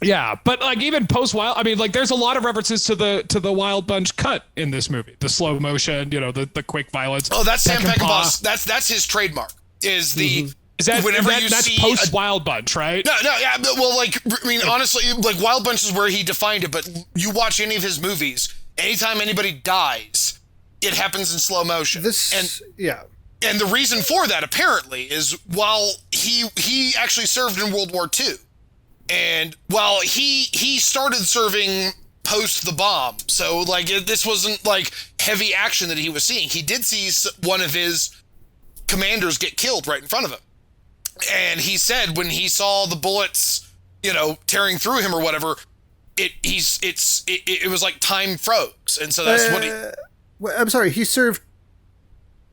Yeah, but like, even post Wild, I mean, like, there's a lot of references to the Wild Bunch cut in this movie. The slow motion, the quick violence. Oh, that's Sam Peckinpah's. That's his trademark. Is the Is that whenever that's see post Wild Bunch, right? No, yeah. Well, like, I mean, honestly, like, Wild Bunch is where he defined it. But you watch any of his movies, anytime anybody dies, it happens in slow motion. And the reason for that, apparently, is while he actually served in World War II. And while he started serving post the bomb, so like, this wasn't like heavy action that he was seeing. He did see one of his commanders get killed right in front of him, and he said when he saw the bullets, tearing through him or whatever, it was like time froze, and so that's what he. I'm sorry, he served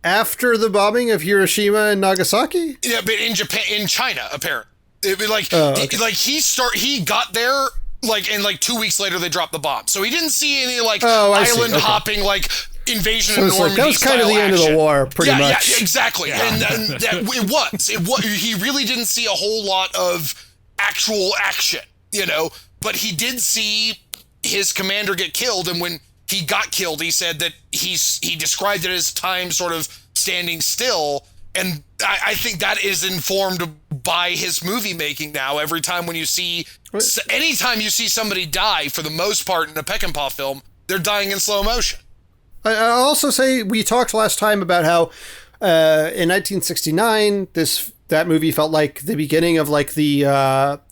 after the bombing of Hiroshima and Nagasaki. Yeah, but in Japan, in China, apparently. It'd be like, he got there, like, and like 2 weeks later they dropped the bomb. So he didn't see any island hopping, like, invasion of Normandy. That was kind of the end of the war, pretty much. Yeah, exactly. Yeah. And it was. He really didn't see a whole lot of actual action, but he did see his commander get killed. And when he got killed, he said that he described it as time sort of standing still. And I think that is informed by his movie making now. Anytime you see somebody die, for the most part in a Peckinpah film, they're dying in slow motion. I'll also say, we talked last time about how in 1969, that movie felt like the beginning of like the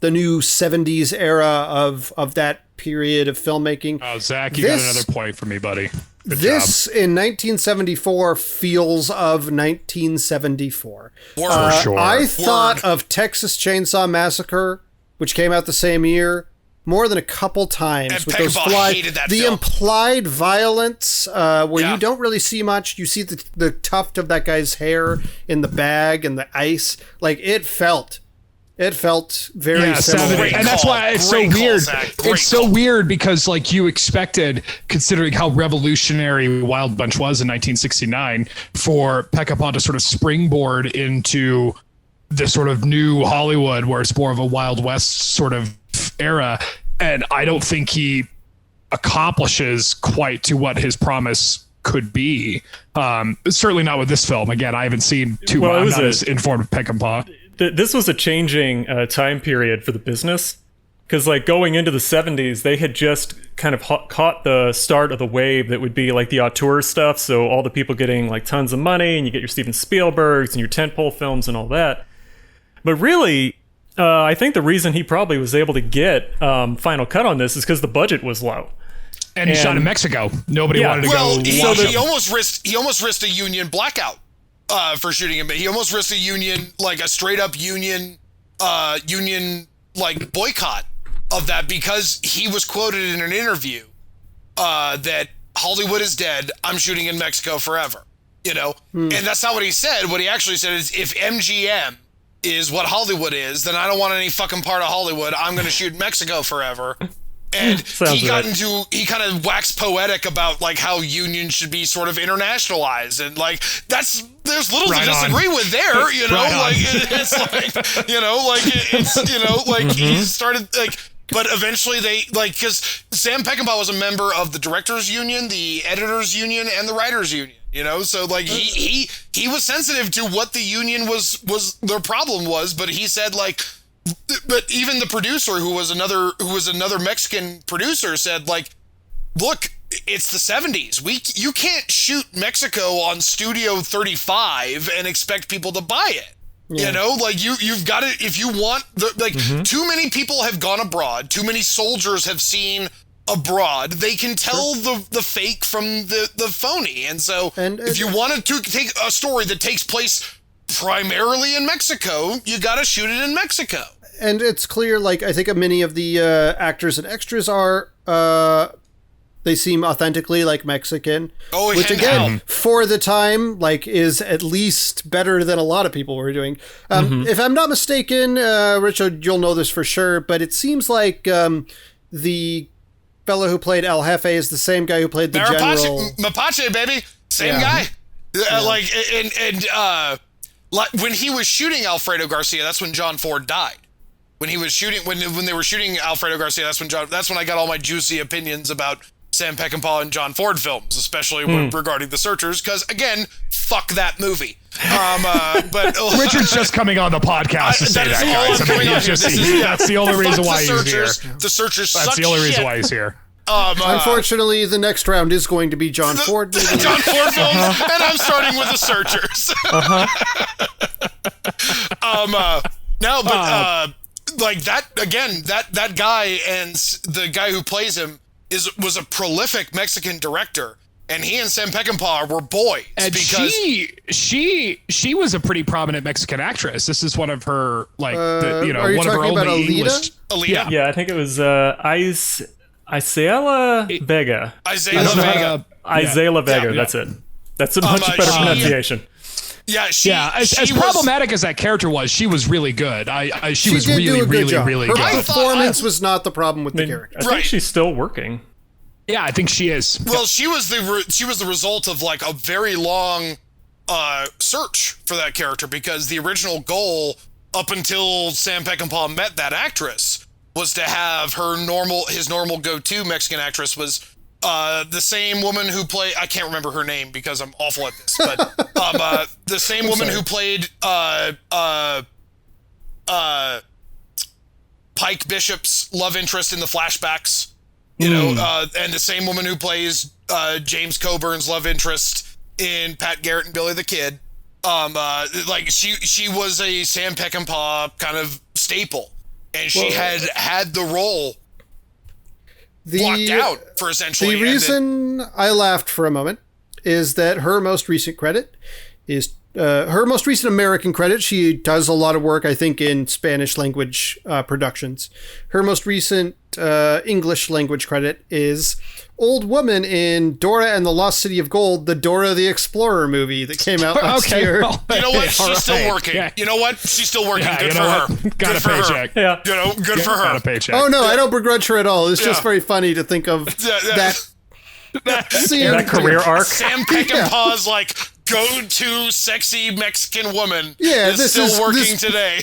new 70s era of that period of filmmaking. Oh, Zach, you got another point for me, buddy. Good this job. In 1974 feels of 1974. For sure. I thought of Texas Chainsaw Massacre, which came out the same year, more than a couple times. And with Peckinpah hated that film. Implied violence, where you don't really see much. You see the tuft of that guy's hair in the bag and the ice. Like, it felt very similar. And that's why it's so weird. It's so weird because, like, you expected, considering how revolutionary Wild Bunch was in 1969, for Peckinpah to sort of springboard into this sort of new Hollywood where it's more of a Wild West sort of era. and I don't think he accomplishes quite to what his promise could be. Certainly not with this film. Again, I haven't seen too much. I'm not as informed of Peckinpah. This was a changing time period for the business, because like going into the 70s, they had just kind of caught the start of the wave that would be like the auteur stuff. So all the people getting like tons of money, and you get your Steven Spielbergs and your tentpole films and all that. But really, I think the reason he probably was able to get Final Cut on this is because the budget was low. And he shot in Mexico. Nobody wanted to go. He almost risked a union blackout for shooting him. He almost risked a union, like a straight up union like boycott of that, because he was quoted in an interview that Hollywood is dead. I'm shooting in Mexico forever. You know, and that's not what he said. What he actually said is, if MGM is what Hollywood is, then I don't want any fucking part of Hollywood. I'm going to shoot Mexico forever. And he kind of waxed poetic about like how unions should be sort of internationalized, and like there's little to disagree with there, you know, it's like, you know, like it's, you know, like he started like, but eventually they like, because Sam Peckinpah was a member of the directors union, the editors union, and the writers union, you know, so like he was sensitive to what the union was their problem was, but he said like, but even the producer, who was another Mexican producer, said like, look, it's the 70s. You can't shoot Mexico on Studio 35 and expect people to buy it. Yeah. You know, like you've got to, if you want too many people have gone abroad. Too many soldiers have seen abroad. They can tell the fake from the phony. And so if you wanted to take a story that takes place primarily in Mexico, you got to shoot it in Mexico. And it's clear, like, I think many of the actors and extras are, they seem authentically, like, Mexican. Oh, which, again, for the time, like, is at least better than a lot of people were doing. If I'm not mistaken, Richard, you'll know this for sure, but it seems like the fellow who played El Jefe is the same guy who played the general. Mapache, baby! Same guy! Like, like, when he was shooting Alfredo Garcia, that's when John Ford died. When he was shooting, when they were shooting Alfredo Garcia, that's when I got all my juicy opinions about Sam Peckinpah and John Ford films, especially regarding The Searchers, because again, fuck that movie. But Richard's just coming on the podcast to say that, guys. That's the only reason why he's here. The Searchers suck. That's the only reason why he's here. Unfortunately, the next round is going to be John Ford. John Ford films, and I'm starting with The Searchers. No, but like that again. That guy and the guy who plays him was a prolific Mexican director, and he and Sam Peckinpah were boys. And because she was a pretty prominent Mexican actress. This is one of her one of her only English. Alita? Yeah, I think it was Isela Vega. Isela Vega. That's it. That's a much better pronunciation. Yeah, as problematic as that character was, she was really good. She was really good. Her performance was not the problem with the character. I think she's still working. Yeah, I think she is. Well, she was the result of like a very long search for that character, because the original goal up until Sam Peckinpah met that actress was to have his normal go-to Mexican actress was the same woman who played, I can't remember her name because I'm awful at this, but the same woman who played Pike Bishop's love interest in the flashbacks, you know, and the same woman who plays James Coburn's love interest in Pat Garrett and Billy the Kid. Like she was a Sam Peckinpah kind of staple, and she had the role blocked out for essentially. The reason I laughed for a moment is that her most recent credit is her most recent American credit. She does a lot of work, I think, in Spanish language productions. Her most recent English language credit is Old Woman in Dora and the Lost City of Gold, the Dora the Explorer movie that came out last year. Well, you know what? She's still working. Yeah. You know what? She's still working. Good for her. Got a paycheck. Yeah. You know, good for her. Got a paycheck. Oh, no, I don't begrudge her at all. It's just very funny to think of that scene. That career arc. Sam Peckinpah's like go-to sexy Mexican woman Yeah, is still working today.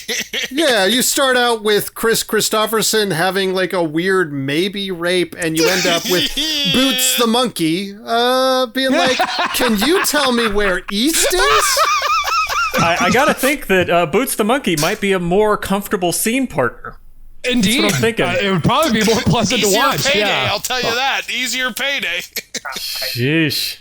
Yeah, you start out with Chris Christopherson having like a weird maybe rape, and you end up with Boots the monkey being like, "Can you tell me where East is?" I gotta think that Boots the monkey might be a more comfortable scene partner. Indeed. That's what I'm thinking. It would probably be more pleasant to watch. Easier payday, Yeah. I'll tell you that. Easier payday. Sheesh.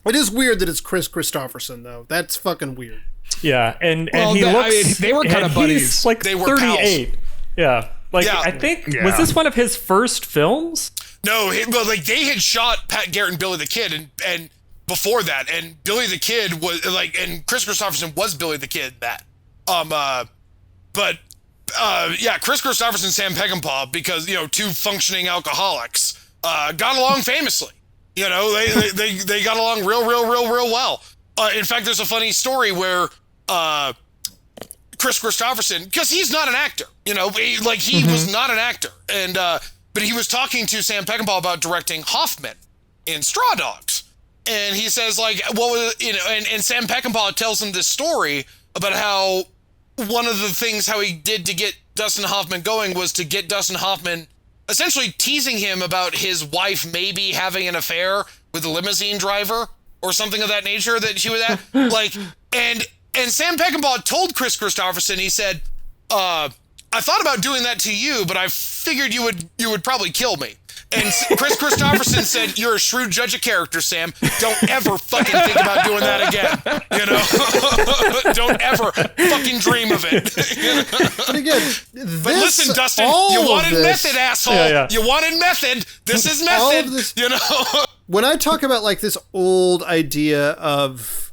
It is weird that it's Chris Christopherson, though. That's fucking weird. Yeah, and Well, he looks. they were kind of buddies. He's like They were 38. Yeah, like Yeah. I think Yeah. was this one of his first films? No, well, like they had shot Pat Garrett and Billy the Kid, and before that, and Billy the Kid was like, and Chris Christopherson was Billy the Kid. Chris Christopherson and Sam Peckinpah, because two functioning alcoholics, got along famously. They got along real well. In fact, there's a funny story where Chris Christopherson, because he's not an actor, he was not an actor, and but he was talking to Sam Peckinpah about directing Hoffman in Straw Dogs, and he says like, what was and Sam Peckinpah tells him this story about how one of the things how he did to get Dustin Hoffman going was to get Dustin Hoffman essentially teasing him about his wife maybe having an affair with a limousine driver or something of that nature that she was at. And Sam Peckinpah told Chris Christopherson, he said, I thought about doing that to you, but I figured you would probably kill me. And Chris Christopherson said, "You're a shrewd judge of character, Sam. Don't ever fucking think about doing that again. Don't ever fucking dream of it." But again, but listen, Dustin, you wanted method, asshole. Yeah. You wanted method. This is method. When I talk about like this old idea of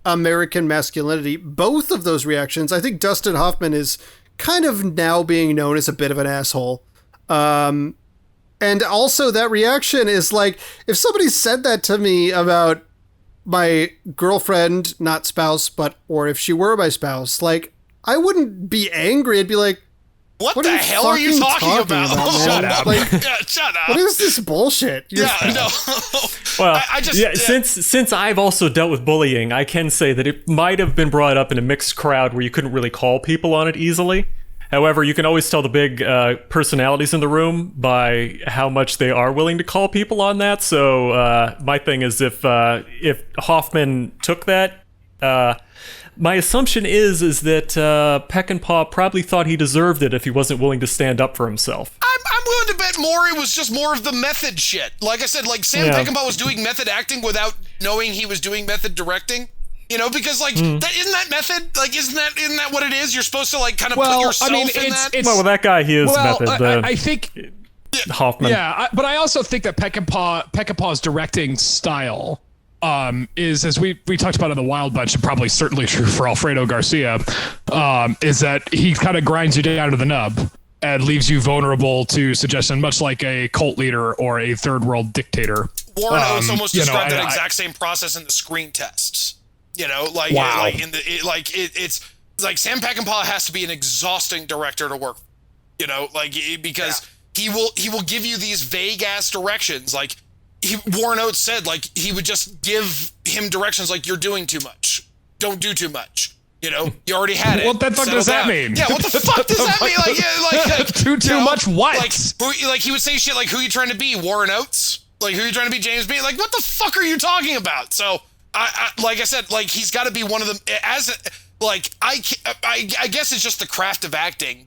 American masculinity, both of those reactions, I think Dustin Hoffman is kind of now being known as a bit of an asshole. And also that reaction is like, if somebody said that to me about my girlfriend, not spouse, or if she were my spouse, like, I wouldn't be angry. I'd be like, what the hell are you talking about? Shut up. Shut up. What is this bullshit? Well, since I've also dealt with bullying, I can say that it might have been brought up in a mixed crowd where you couldn't really call people on it easily. However, you can always tell the big personalities in the room by how much they are willing to call people on that. So my thing is, if Hoffman took that, my assumption is that Peckinpah probably thought he deserved it if he wasn't willing to stand up for himself. I'm willing to bet more it was just more of the method shit. Like I said, like Sam Peckinpah was doing method acting without knowing he was doing method directing. Because like that isn't that method? Like isn't that what it is? You're supposed to like kind of put yourself in that. Well, that guy, he is method. I think Hoffman. Yeah, but I also think that Peckinpah's directing style is, as we talked about in the Wild Bunch, and probably certainly true for Alfredo Garcia, is that he kind of grinds you down to the nub and leaves you vulnerable to suggestion, much like a cult leader or a third world dictator. Warren Oates almost described that exact same process in the screen tests. Wow. It's like Sam Peckinpah has to be an exhausting director to work, because he will give you these vague ass directions. Like Warren Oates said, like he would just give him directions like, you're doing too much, don't do too much. You already had it. What the fuck does that mean? Yeah, what the fuck does that mean? Like too much what? Like he would say shit like, who are you trying to be, Warren Oates? Like, who are you trying to be, James B? Like, what the fuck are you talking about? So I like I said, like he's got to be one of them. I guess it's just the craft of acting,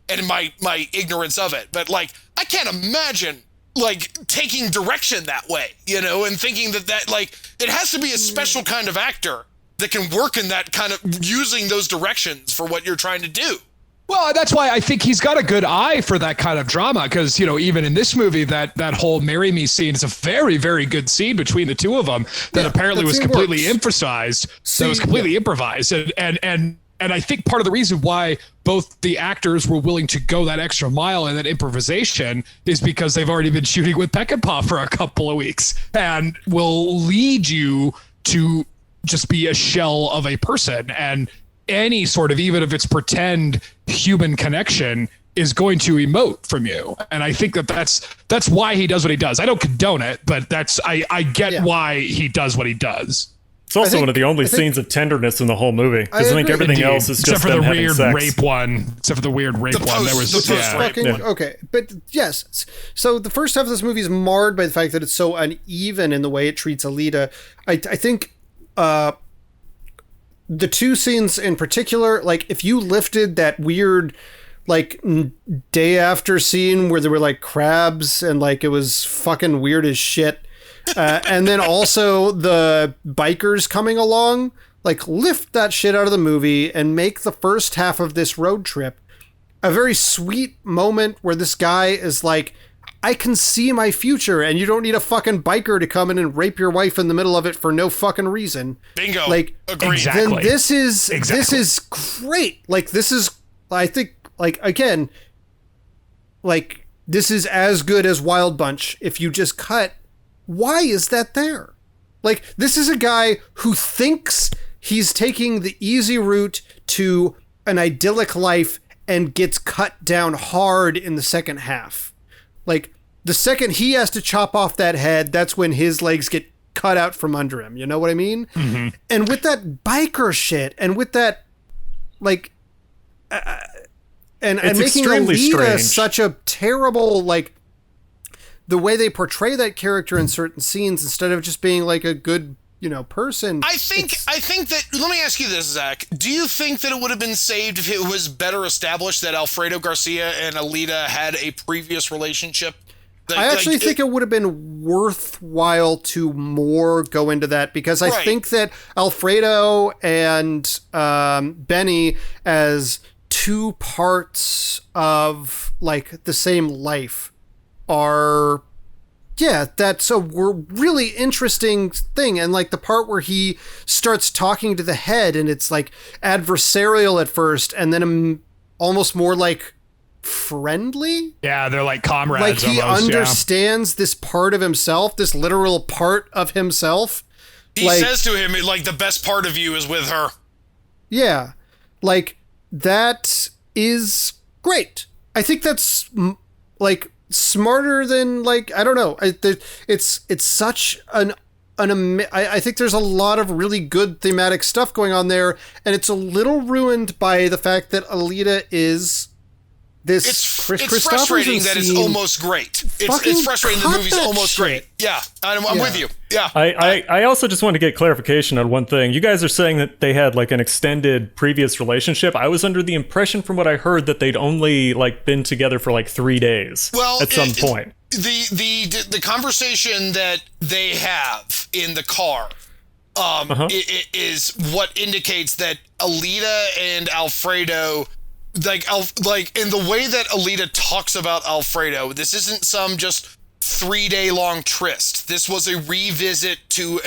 and my ignorance of it. But like, I can't imagine like taking direction that way, and thinking that like it has to be a special kind of actor that can work in that kind of using those directions for what you're trying to do. Well, that's why I think he's got a good eye for that kind of drama, because, even in this movie, that whole marry me scene is a very, very good scene between the two of them that apparently was completely improvised. Improvised. And I think part of the reason why both the actors were willing to go that extra mile in that improvisation is because they've already been shooting with Peckinpah for a couple of weeks and will lead you to just be a shell of a person. And any sort of, even if it's pretend human connection, is going to emote from you. And I think that's why he does what he does. I don't condone it, but I get why he does what he does. It's also one of the only scenes of tenderness in the whole movie, because I think everything else is except just for the them weird having sex. rape one. Except for the weird rape one, there was Okay, but yes. So the first half of this movie is marred by the fact that it's so uneven in the way it treats Alita. I think the two scenes in particular, like if you lifted that weird like day after scene where there were like crabs and like it was fucking weird as shit. And then also the bikers coming along, like lift that shit out of the movie and make the first half of this road trip a very sweet moment where this guy is like, I can see my future and you don't need a fucking biker to come in and rape your wife in the middle of it for no fucking reason. Bingo. Like, agreed. Then this is great. Like, this is, I think, like, again, like, this is as good as Wild Bunch if you just cut. Why is that there? Like, this is a guy who thinks he's taking the easy route to an idyllic life and gets cut down hard in the second half. Like, the second he has to chop off that head, that's when his legs get cut out from under him. You know what I mean? Mm-hmm. And with that biker shit, and with that, like, and making Alita such a terrible, like, the way they portray that character in certain scenes instead of just being like a good, you know, person. I think that, let me ask you this, Zach. Do you think that it would have been saved if it was better established that Alfredo Garcia and Alita had a previous relationship? I actually think it would have been worthwhile to more go into that, because I think that Alfredo and Benny as two parts of like the same life are, yeah, that's a really interesting thing. And like the part where he starts talking to the head and it's like adversarial at first and then almost more like friendly. Yeah, they're like comrades. Like he understands this part of himself, this literal part of himself. He says to him, like, the best part of you is with her. Yeah. Like, that is great. I think that's like smarter than, like, I don't know. It's such I think there's a lot of really good thematic stuff going on there, and it's a little ruined by the fact that Alita is this. It's frustrating that it's almost great. It's frustrating that the movie's almost great. Yeah, I'm with you. Yeah. I also just want to get clarification on one thing. You guys are saying that they had like an extended previous relationship. I was under the impression from what I heard that they'd only like been together for like 3 days at some point. The conversation that they have in the car is what indicates that Alita and Alfredo, like in the way that Alita talks about Alfredo, this isn't some just 3-day long tryst. This was a revisit to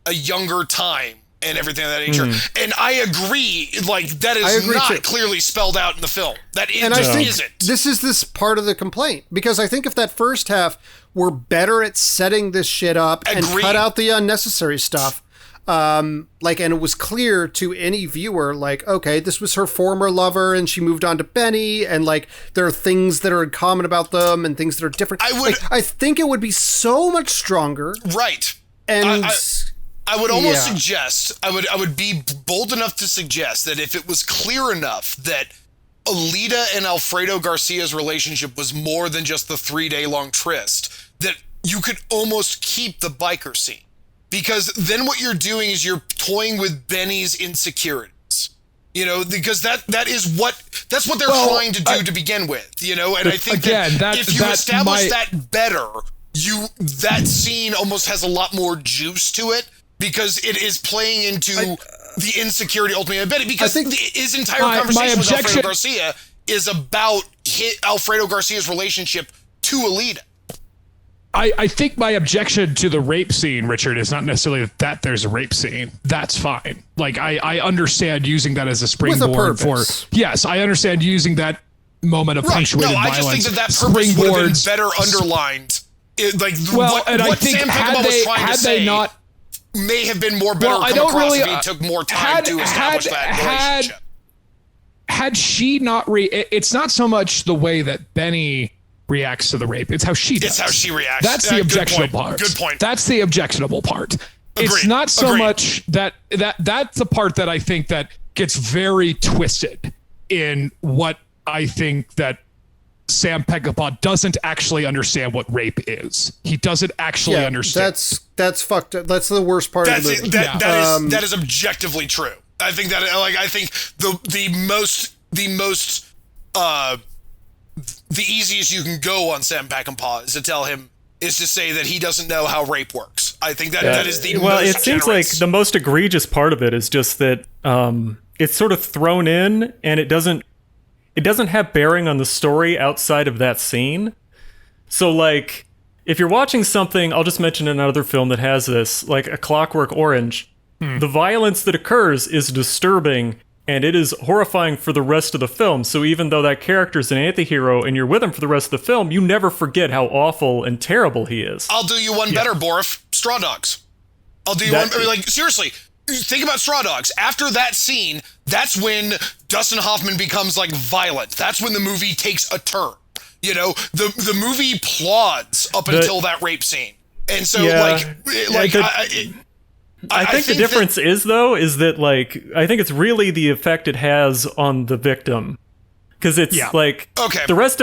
a younger time and everything of that nature. And I agree, like, that is not clearly spelled out in the film. That it just isn't. This is this part of the complaint, because I think if that first half were better at setting this shit up and cut out the unnecessary stuff, like, and it was clear to any viewer, like, okay, this was her former lover and she moved on to Benny, and like there are things that are in common about them and things that are different. I think it would be so much stronger. Right. And I would almost suggest, I would be bold enough to suggest that if it was clear enough that Alita and Alfredo Garcia's relationship was more than just the 3-day long tryst, that you could almost keep the biker scene. Because then what you're doing is you're toying with Benny's insecurities, you know, because that's what they're trying to do to begin with, you know, and I think if you establish that better, that scene almost has a lot more juice to it, because it is playing into the insecurity ultimately of Benny, because his entire conversation with Alfredo Garcia is about Alfredo Garcia's relationship to Alita. I think my objection to the rape scene, Richard, is not necessarily that there's a rape scene. That's fine. Like, I understand using that as a springboard for... Yes, I understand using that moment of punctuated violence. I just think that purpose would have been better underlined. What Sam Peckinpah was trying to say may have been more better come across if he took more time to establish that relationship. Had she not... It's not so much the way that Benny reacts to the rape. It's how she does. It's how she reacts. That's the objectionable part. Good point. That's the objectionable part. It's not so much that's the part that I think that gets very twisted in what I think that Sam Peckinpah doesn't actually understand what rape is. He doesn't actually understand. That's fucked up. That's the worst part of the movie. That is objectively true. I think that the easiest you can go on Sam Peckinpah is to say that he doesn't know how rape works. I think that is the well, most it seems like the most egregious part of it is just that it's sort of thrown in, and it doesn't have bearing on the story outside of that scene. So, like, if you're watching something, I'll just mention another film that has this, like A Clockwork Orange. The violence that occurs is disturbing, and it is horrifying for the rest of the film. So even though that character's an anti-hero and you're with him for the rest of the film, you never forget how awful and terrible he is. I'll do you one better, Borf. Straw Dogs. I'll do you one. I mean, like, seriously, think about Straw Dogs. After that scene, that's when Dustin Hoffman becomes, like, violent. That's when the movie takes a turn. You know, the movie plods up until that rape scene. And so, I think the difference is that, like, I think it's really the effect it has on the victim. Because it's like, the rest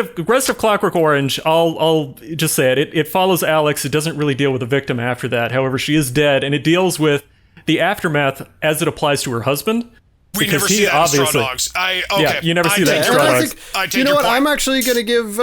of Clockwork Orange, I'll just say it. It follows Alex. It doesn't really deal with the victim after that. However, she is dead, and it deals with the aftermath as it applies to her husband. We never see that in Straw Dogs. Yeah, you never see that in Straw Dogs. You know what? I'm actually going to give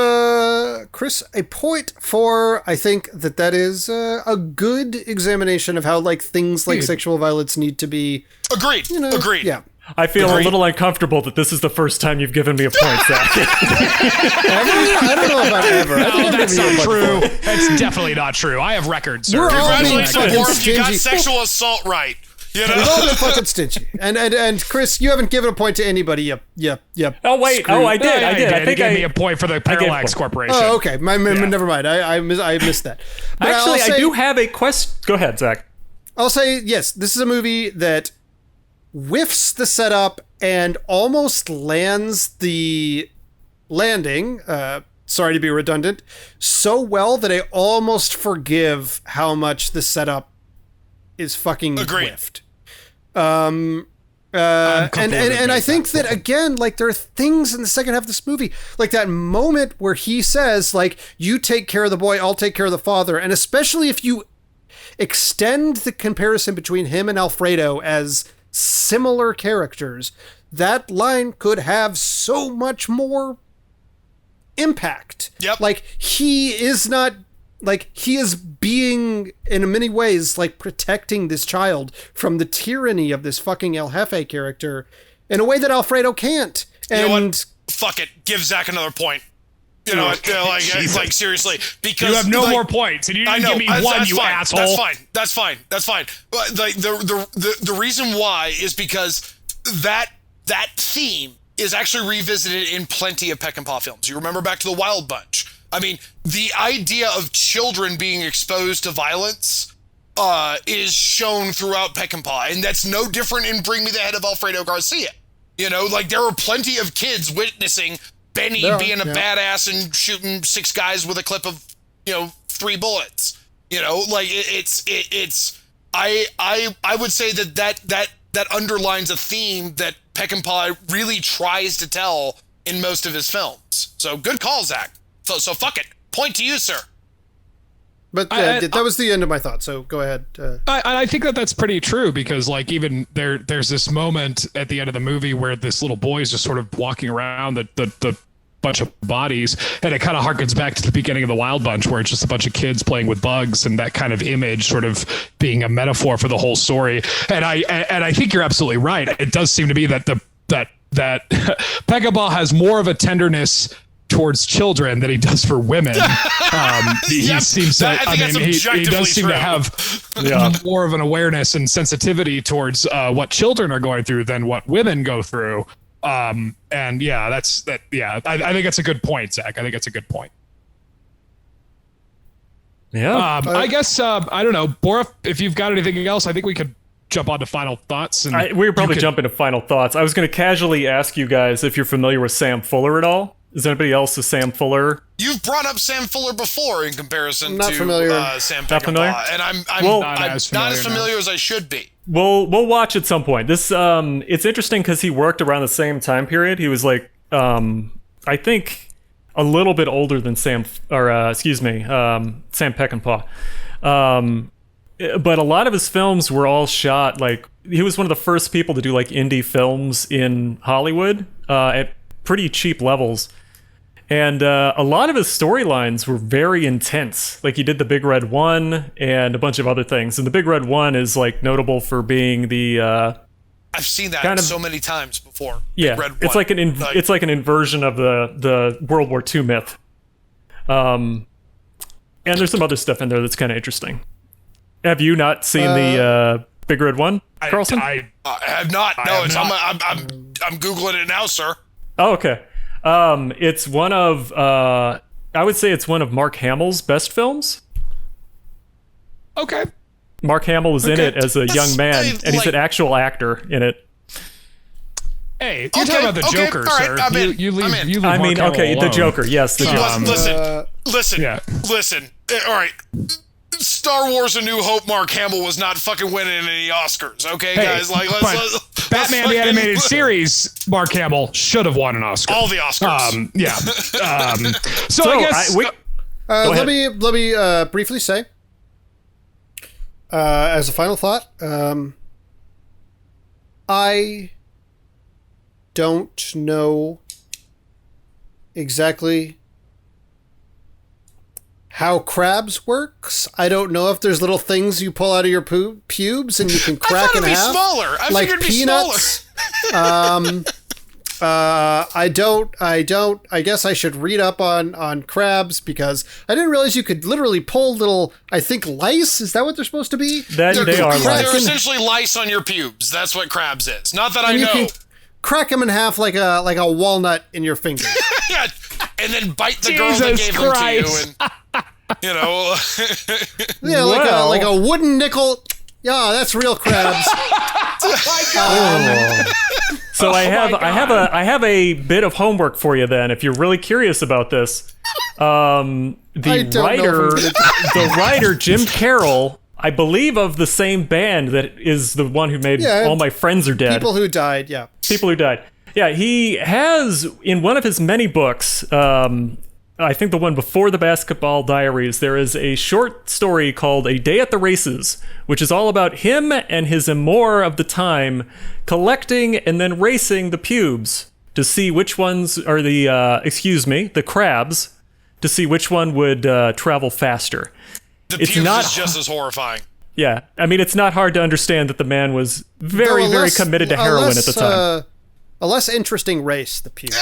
Chris a point for, I think that is a good examination of how, like, things like sexual violence need to be. Agreed. Agreed. Yeah. I feel a little uncomfortable that this is the first time you've given me a point, Zach. I don't know about ever. That's not true. That's definitely not true. I have records, sir. Congratulations, Borf. You got sexual assault right. You know? We've all been fucking stingy. And Chris, you haven't given a point to anybody. Yep. Oh, wait. Oh, I did. I think gave me a point for the Parallax Corporation. Oh, okay. Never mind. I missed that. But actually, I do have a question. Go ahead, Zach. I'll say, yes, this is a movie that whiffs the setup and almost lands the landing, sorry to be redundant, so well that I almost forgive how much the setup is fucking whiffed. And I think that, again, like, there are things in the second half of this movie, like that moment where he says, like, you take care of the boy, I'll take care of the father. And especially if you extend the comparison between him and Alfredo as similar characters, that line could have so much more impact. Yep. Like, he is being, in many ways, like, protecting this child from the tyranny of this fucking El Jefe character in a way that Alfredo can't. And you know what? Fuck it. Give Zach another point. You know, like seriously, because you have no more points, and you didn't give me one, you asshole. That's fine. But like the reason why is because that theme is actually revisited in plenty of Peckinpah films. You remember back to The Wild Bunch. I mean, the idea of children being exposed to violence is shown throughout Peckinpah, and that's no different in Bring Me the Head of Alfredo Garcia. You know, like, there are plenty of kids witnessing Benny being a badass and shooting 6 guys with a clip of, 3 bullets. You know, like, I would say that underlines a theme that Peckinpah really tries to tell in most of his films. So good call, Zach. So fuck it. Point to you, sir. But that was the end of my thought, so go ahead. I think that's pretty true, because, like, even there's this moment at the end of the movie where this little boy is just sort of walking around the bunch of bodies, and it kind of harkens back to the beginning of The Wild Bunch, where it's just a bunch of kids playing with bugs, and that kind of image sort of being a metaphor for the whole story. And I think you're absolutely right. It does seem to be that that Peckinpah has more of a tenderness towards children than he does for women. He seems to, he does seem to have more of an awareness and sensitivity towards what children are going through than what women go through. I think that's a good point, Zach. I think that's a good point. Yeah. I guess, I don't know, Borf, if you've got anything else, I think we could jump on to final thoughts. And we would probably jump into final thoughts. I was going to casually ask you guys if you're familiar with Sam Fuller at all. Is anybody else a Sam Fuller? You've brought up Sam Fuller before in comparison Not to familiar. Sam Not familiar? Peckinpah, and I'm not as familiar as I should be. We'll watch at some point. This it's interesting because he worked around the same time period. He was like I think a little bit older than Sam Peckinpah. But a lot of his films were all shot like he was one of the first people to do like indie films in Hollywood at pretty cheap levels. And a lot of his storylines were very intense. Like he did The Big Red One and a bunch of other things. And The Big Red One is like notable for being the I've seen that so many times before. Yeah, Big Red it's One. It's like an inversion of the World War II myth. And there's some other stuff in there that's kind of interesting. Have you not seen the Big Red One, Carlsen? I have not. No, I'm googling it now, sir. Oh, okay. It's one of I would say it's one of Mark Hamill's best films. Okay. Mark Hamill was in it as a young man, and he's an actual actor in it. Hey, you're talking about the Joker, sir. You leave I mean, Mark Hamill alone. the Joker. Yes, the Joker. Listen. All right. Star Wars: A New Hope. Mark Hamill was not fucking winning any Oscars. Okay, guys. Like, let's Batman the Animated Series. Mark Hamill should have won an Oscar. All the Oscars. Yeah. So I guess. Let me briefly say, as a final thought, I don't know exactly how crabs works. I don't know if there's little things you pull out of your pubes and you can crack in half. Smaller. I like figured it'd peanuts. Be smaller. I don't. I guess I should read up on crabs because I didn't realize you could literally pull little, I think, lice. Is that what they're supposed to be? They are lice. They're essentially lice on your pubes. That's what crabs is. Not that I know. You can crack them in half like a walnut in your finger. Yeah, and then bite the girl that gave them to you, and you know. Yeah, like a wooden nickel. Yeah, that's real crabs. Oh my God. So I have a bit of homework for you then, if you're really curious about this. The writer Jim Carroll, I believe of the same band that is the one who made All My Friends Are Dead. People Who Died, yeah. People Who Died. Yeah, he has, in one of his many books, I think the one before the Basketball Diaries, there is a short story called A Day at the Races, which is all about him and his amour of the time collecting and then racing the pubes to see which ones are the crabs, to see which one would travel faster. The pubes is just as horrifying. Yeah, I mean, it's not hard to understand that the man was very committed to heroin at the time. A less interesting race, the pubes.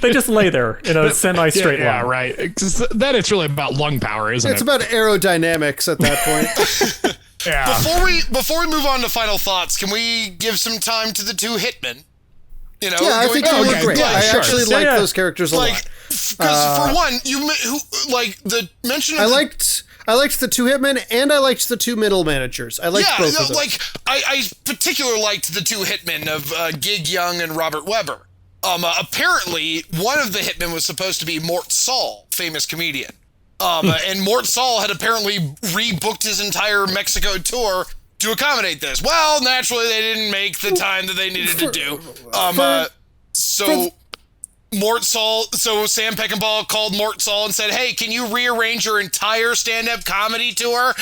They just lay there in a semi-straight line. Yeah, right. Then it's really about lung power, isn't it? It's about aerodynamics at that point. Yeah. Before we move on to final thoughts, can we give some time to the two hitmen? You know, I think they were great. I actually like those characters a lot. Because for one, the mention of I liked the two hitmen and I liked the two middle managers. I liked both of them. I particularly liked the two hitmen of Gig Young and Robert Webber. Apparently, one of the hitmen was supposed to be Mort Saul, famous comedian. And Mort Saul had apparently rebooked his entire Mexico tour to accommodate this. Well, naturally, they didn't make the time that they needed to do. So Sam Peckinpah called Mort Saul and said, "Hey, can you rearrange your entire stand-up comedy tour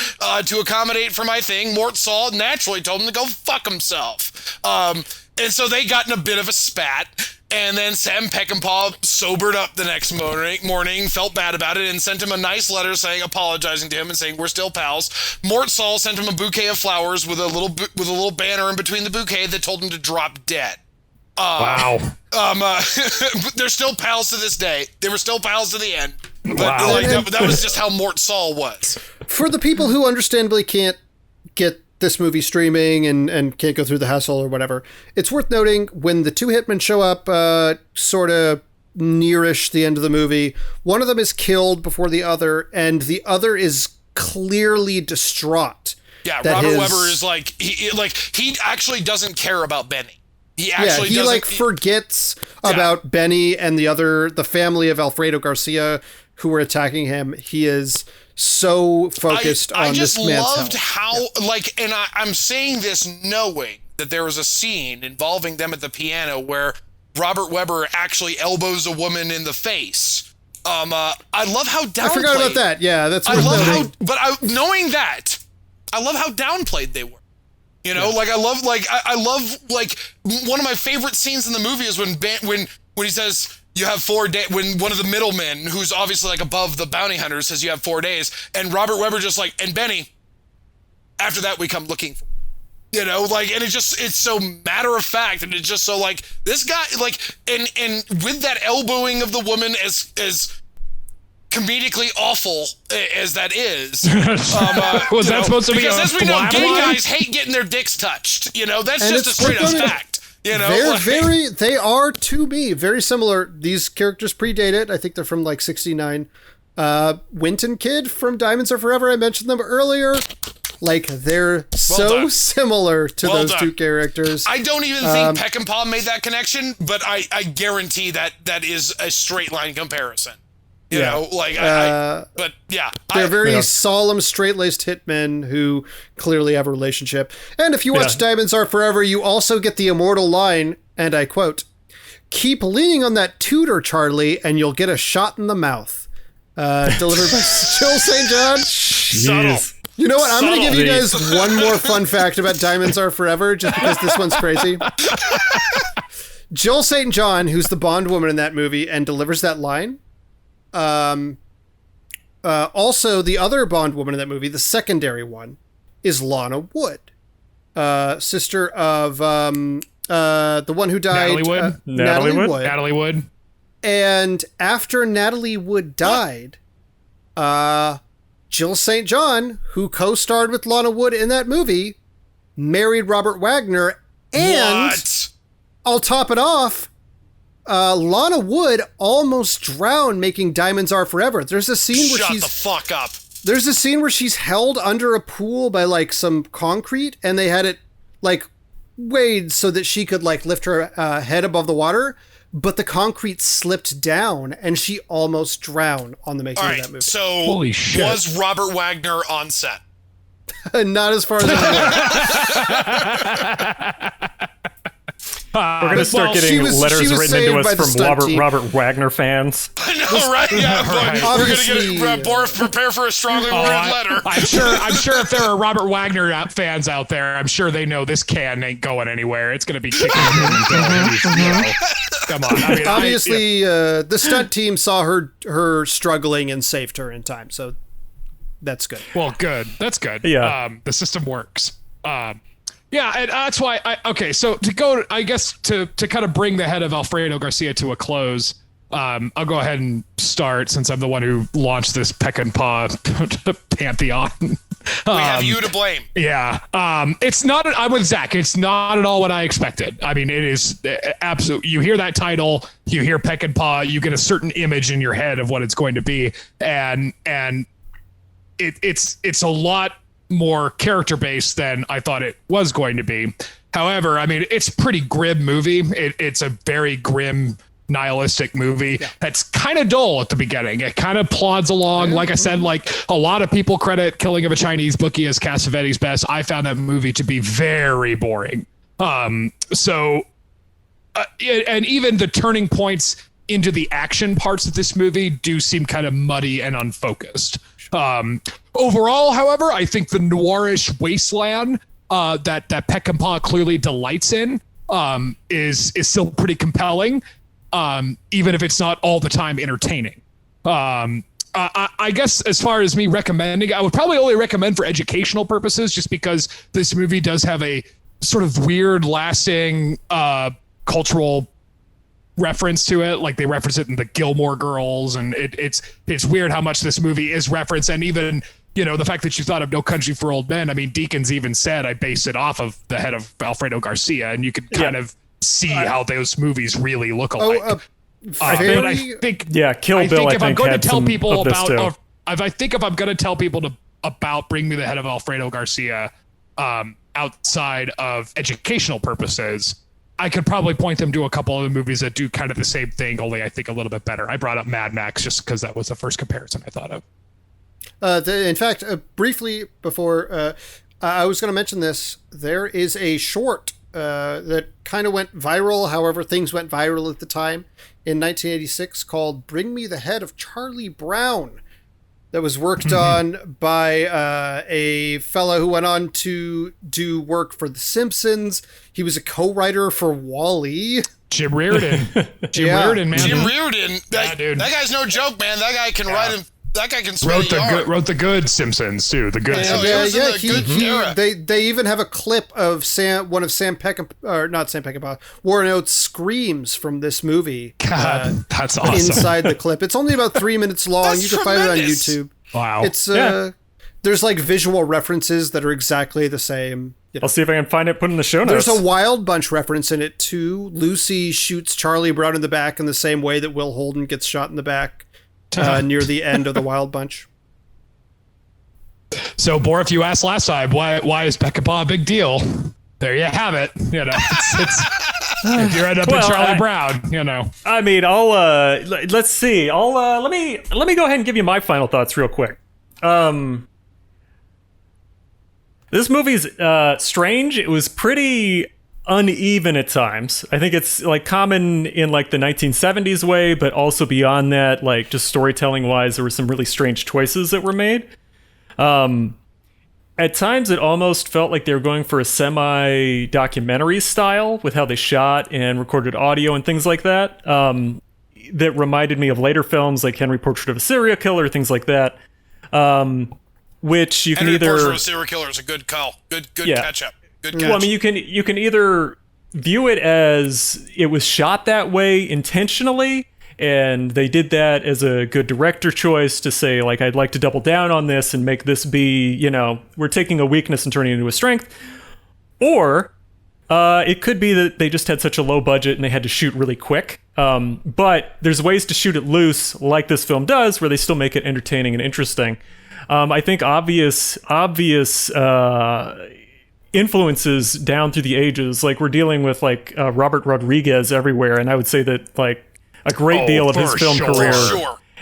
to accommodate for my thing?" Mort Saul naturally told him to go fuck himself. And so they got in a bit of a spat. And then Sam Peckinpah sobered up the next morning, felt bad about it, and sent him a nice letter apologizing to him and saying, "We're still pals." Mort Saul sent him a bouquet of flowers with a little banner in between the bouquet that told him to drop dead. Wow. They're still pals to this day. They were still pals to the end. But Wow. that was just how Mort Saul was. For the people who understandably can't get this movie streaming and can't go through the hassle or whatever, it's worth noting when the two hitmen show up sort of nearish the end of the movie, one of them is killed before the other, and the other is clearly distraught. Yeah, Robert Webber is he actually doesn't care about Benny. He actually he like forgets about Benny and the family of Alfredo Garcia who were attacking him. He is so focused on this man's health. I just loved how, like, and I'm saying this knowing that there was a scene involving them at the piano where Robert Webber actually elbows a woman in the face. I love how downplayed. I forgot about that. Yeah, that's. Knowing that, I love how downplayed they were. You know, like I love one of my favorite scenes in the movie is when he says you have 4 days, when one of the middlemen who's obviously like above the bounty hunter says you have 4 days, and Robert Webber just like, and Benny, after that we come looking for, you know, like, and it's so matter of fact, and it's just so like this guy, like, and with that elbowing of the woman as comedically awful as that is, was that supposed to be? Because as we know, gay guys hate getting their dicks touched. You know, that's just a straight up fact. You know, they are to me very similar. These characters predate it. I think they're from like '69. Winton Kid from Diamonds Are Forever. I mentioned them earlier. Like they're similar to those two characters. I don't even think Peckinpah made that connection, but I guarantee that is a straight line comparison. You know, like, but yeah. They're very solemn, straight-laced hitmen who clearly have a relationship. And if you watch Diamonds Are Forever, you also get the immortal line, and I quote, "Keep leaning on that tutor, Charlie, and you'll get a shot in the mouth." Delivered by Jill St. John. Subtle. You know what? I'm going to give you guys one more fun fact about Diamonds Are Forever, just because this one's crazy. Jill St. John, who's the Bond woman in that movie and delivers that line, also the other Bond woman in that movie, the secondary one, is Lana Wood, sister of the one who died, Natalie Wood. And after Natalie Wood died, Jill St. John, who co-starred with Lana Wood in that movie, married Robert Wagner, and I'll top it off. Lana Wood almost drowned making Diamonds Are Forever. There's a scene where Shut the fuck up. There's a scene where she's held under a pool by like some concrete, and they had it like weighed so that she could like lift her head above the water, but the concrete slipped down and she almost drowned on the making of that movie. So holy shit. Was Robert Wagner on set? Not as far as I know. We're going to start getting letters written into us from Robert Wagner fans. I know, right? Yeah, right. We're going to get Boris prepare for a strongly worded letter. I'm sure if there are Robert Wagner fans out there, I'm sure they know this can ain't going anywhere. It's going to be kicking. Come on. I mean, obviously, the stunt team saw her struggling and saved her in time, so that's good. Well, good. That's good. Yeah. The system works. Yeah, and that's why so to go, I guess to kind of bring the head of Alfredo Garcia to a close, I'll go ahead and start since I'm the one who launched this Peckinpah pantheon. We have you to blame. Yeah. It's not, I'm with Zach. It's not at all what I expected. I mean, it is absolute. You hear that title, you hear Peckinpah, you get a certain image in your head of what it's going to be. And it's a lot more character based than I thought it was going to be. However, I mean, it's a pretty grim movie. It's a very grim, nihilistic movie that's kind of dull at the beginning. It kind of plods along. Like I said, like a lot of people credit Killing of a Chinese Bookie as Cassavetes' best. I found that movie to be very boring. And even the turning points into the action parts of this movie do seem kind of muddy and unfocused. Overall, however, I think the noirish wasteland that Peckinpah clearly delights in is still pretty compelling, even if it's not all the time entertaining. I guess as far as me recommending, I would probably only recommend for educational purposes, just because this movie does have a sort of weird, lasting cultural reference to it. Like they reference it in the Gilmore Girls, and it's weird how much this movie is referenced. And even, you know, the fact that you thought of No Country for Old Men, I mean, Deakins even said I based it off of the head of Alfredo Garcia, and you could kind of see how those movies really look alike. I think Kill Bill. If I'm going to tell people about Bring Me the Head of Alfredo Garcia, outside of educational purposes, I could probably point them to a couple of the movies that do kind of the same thing, only I think a little bit better. I brought up Mad Max just because that was the first comparison I thought of. In fact, briefly before I was going to mention this, there is a short that kind of went viral, however things went viral at the time, in 1986 called Bring Me the Head of Charlie Brown, that was worked on by a fellow who went on to do work for The Simpsons. He was a co-writer for WALL-E. Jim Reardon. Reardon, man. Jim Reardon. Dude. That guy's no joke, man. That guy can write him. That guy can spell wrote the good Simpsons too. The good Simpsons. They even have a clip of one of Sam Peckinpah, or not Sam Peckinpah, Warren Oates screams from this movie. God, that's awesome. Inside the clip, it's only about 3 minutes long. That's you can find it on tremendous. YouTube. Wow. It's there's like visual references that are exactly the same. You know. I'll see if I can find it. Put in the show notes. There's a Wild Bunch reference in it too. Lucy shoots Charlie Brown in the back in the same way that Will Holden gets shot in the back. Near the end of the Wild Bunch. So, Borif, you asked last time, why is Peckinpah a big deal? There you have it. You know, it's if you end up in Charlie Brown, you know. I mean, let's see. Let me go ahead and give you my final thoughts real quick. This movie's strange. It was pretty uneven at times. I think it's like common in like the 1970s way, but also beyond that, like just storytelling wise, there were some really strange choices that were made. At times it almost felt like they were going for a semi-documentary style with how they shot and recorded audio and things like that. That reminded me of later films like Henry Portrait of a Serial Killer, things like that. Which you can Henry either... Portrait of a Serial Killer is a good call. Good catch up. Good catch. Well, I mean, you can either view it as it was shot that way intentionally, and they did that as a good director choice to say, like, I'd like to double down on this and make this be, you know, we're taking a weakness and turning it into a strength. Or it could be that they just had such a low budget and they had to shoot really quick. But there's ways to shoot it loose, like this film does, where they still make it entertaining and interesting. I think obvious influences down through the ages, like we're dealing with like Robert Rodriguez everywhere, and I would say that like a great deal of his film career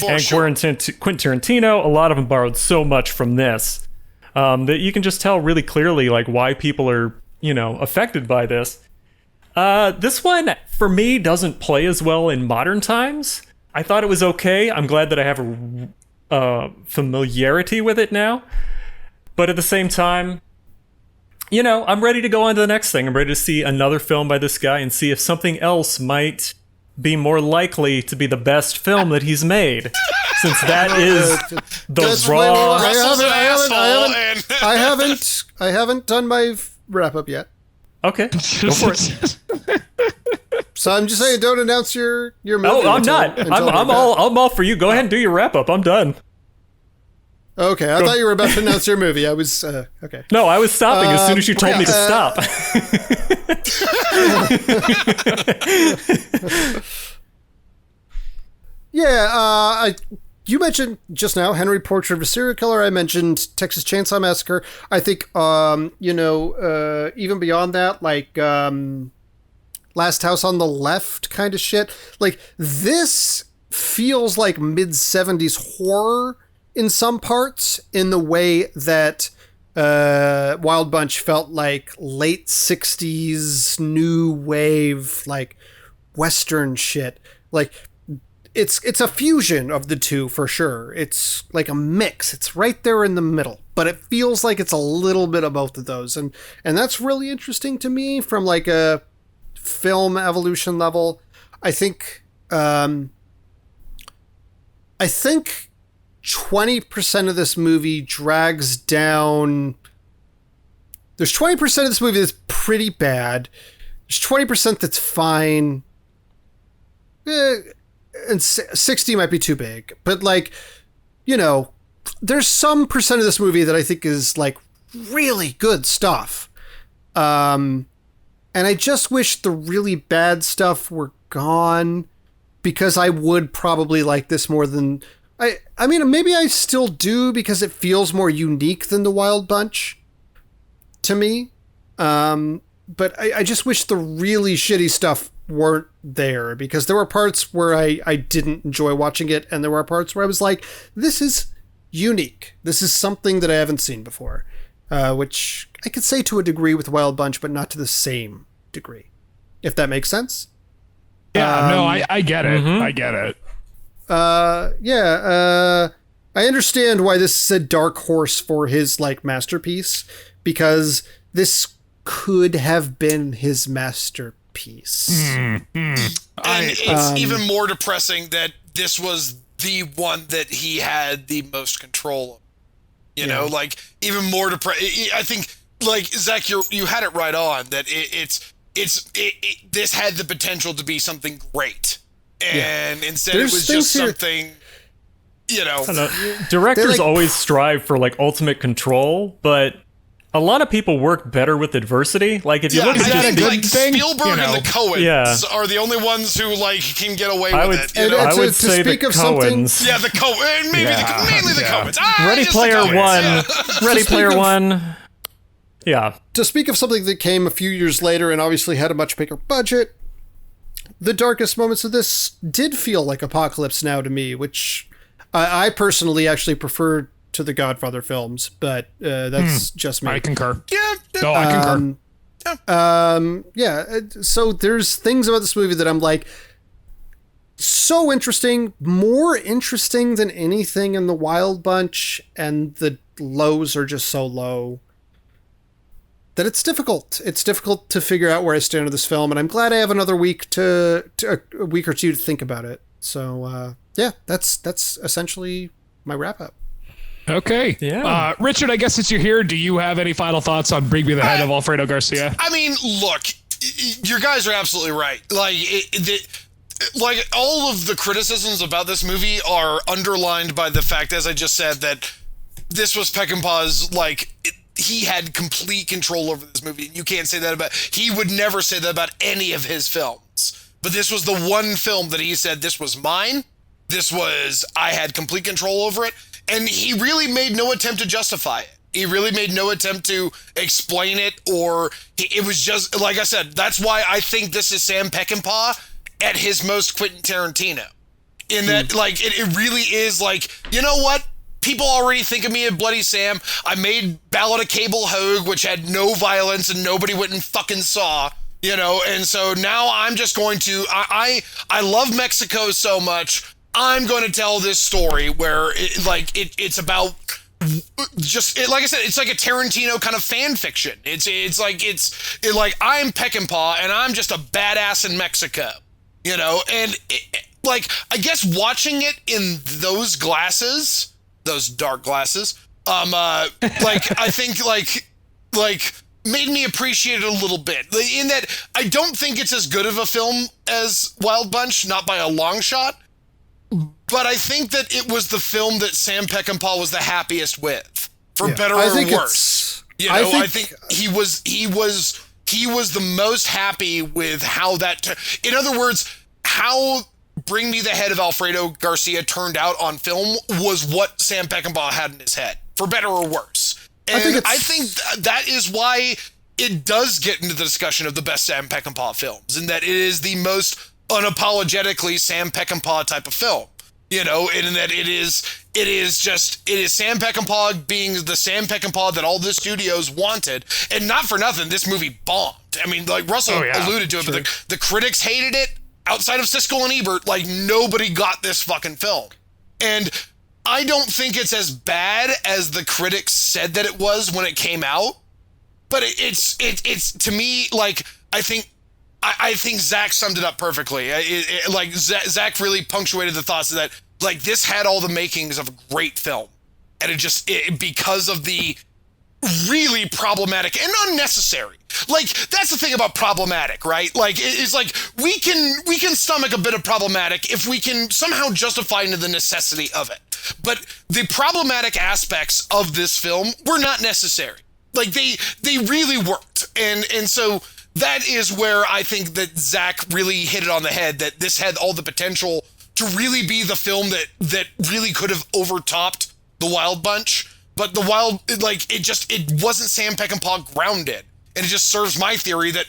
and Quentin Tarantino, a lot of them borrowed so much from this that you can just tell really clearly like why people are, you know, affected by this. This one for me doesn't play as well in modern times. I thought it was okay. I'm glad that I have a familiarity with it now, but at the same time, you know, I'm ready to go on to the next thing. I'm ready to see another film by this guy and see if something else might be more likely to be the best film that he's made, since that is the raw. I haven't done my wrap up yet. Okay, go for it. So I'm just saying, don't announce your movie. Oh, I'm not. I'm all for you. Go ahead and do your wrap up. I'm done. Okay, I thought you were about to announce your movie. I was okay. No, I was stopping as soon as you told me to stop. You mentioned just now Henry Portrait of a Serial Killer. I mentioned Texas Chainsaw Massacre. I think even beyond that, like Last House on the Left kind of shit. Like this feels like mid-70s horror in some parts, in the way that Wild Bunch felt like late 60s new wave, like Western shit. Like it's a fusion of the two for sure. It's like a mix. It's right there in the middle, but it feels like it's a little bit of both of those, and that's really interesting to me from like a film evolution level. I think 20% of this movie drags down. There's 20% of this movie that's pretty bad. There's 20% that's fine. And 60 might be too big. But like, you know, there's some percent of this movie that I think is like really good stuff. And I just wish the really bad stuff were gone, because I would probably like this more than... I mean, maybe I still do, because it feels more unique than the Wild Bunch to me. I just wish the really shitty stuff weren't there, because there were parts where I didn't enjoy watching it, and there were parts where I was like, this is unique. This is something that I haven't seen before, which I could say to a degree with Wild Bunch, but not to the same degree, if that makes sense. Yeah, no, I get it. Mm-hmm. I get it. I understand why this is a dark horse for his like masterpiece, because this could have been his masterpiece. And it's even more depressing that this was the one that he had the most control of. You know, like even more depressing. I think, like Zach, you had it right on that this had the potential to be something great, and instead it was just something. You know, directors always strive for like ultimate control, but a lot of people work better with adversity. Like if you look at I think Spielberg and the Coens are the only ones who like can get away with it. You know? I would say the Coens. Yeah, the Coens, mainly the Coens. Ready Player One. Ready Player One. Yeah. To speak of something that came a few years later and obviously had a much bigger budget, the darkest moments of this did feel like Apocalypse Now to me, which I personally actually prefer to the Godfather films, but that's just me. I concur. Yeah. No, I concur. So there's things about this movie that I'm like, so interesting, more interesting than anything in the Wild Bunch, and the lows are just so low that it's difficult. It's difficult to figure out where I stand with this film, and I'm glad I have another week a week or two to think about it. So that's essentially my wrap up. Okay. Yeah. Richard, I guess since you're here, do you have any final thoughts on Bring Me the Head of Alfredo Garcia? I mean, look, your guys are absolutely right. Like all of the criticisms about this movie are underlined by the fact, as I just said, that this was Peckinpah's, he had complete control over this movie. You can't say that about, he would never say that about any of his films. But this was the one film that he said, this was mine. I had complete control over it. And he really made no attempt to justify it. He really made no attempt to explain it, or it was just, like I said, that's why I think this is Sam Peckinpah at his most Quentin Tarantino. In that, it really is like, you know what? People already think of me as Bloody Sam. I made Ballad of Cable Hogue, which had no violence and nobody went and fucking saw, you know? And so now I'm just going to, I love Mexico so much. I'm going to tell this story where it's about just like I said, it's like a Tarantino kind of fan fiction. It's like I'm Peckinpah and I'm just a badass in Mexico, you know? And I guess watching it in those glasses, those dark glasses, I think made me appreciate it a little bit, in that I don't think it's as good of a film as Wild Bunch, not by a long shot. But I think that it was the film that Sam Peckinpah was the happiest with, for better or worse. You know, I think he was the most happy with how that. In other words, how Bring Me the Head of Alfredo Garcia turned out on film was what Sam Peckinpah had in his head, for better or worse. And I think that is why it does get into the discussion of the best Sam Peckinpah films, and that it is the most unapologetically Sam Peckinpah type of film, you know, and that it is Sam Peckinpah being the Sam Peckinpah that all the studios wanted. And not for nothing, this movie bombed. I mean, like Russell alluded to it, but the critics hated it. Outside of Siskel and Ebert, nobody got this fucking film. And I don't think it's as bad as the critics said that it was when it came out, but it's to me, I think Zach summed it up perfectly. Zach really punctuated the thoughts that this had all the makings of a great film, and because of the really problematic and unnecessary. That's the thing about problematic, right? It's we can stomach a bit of problematic if we can somehow justify into the necessity of it. But the problematic aspects of this film were not necessary. They really worked, and so. That is where I think that Zach really hit it on the head, that this had all the potential to really be the film that really could have overtopped the Wild Bunch. But the Wild, it wasn't Sam Peckinpah grounded. and it just serves my theory that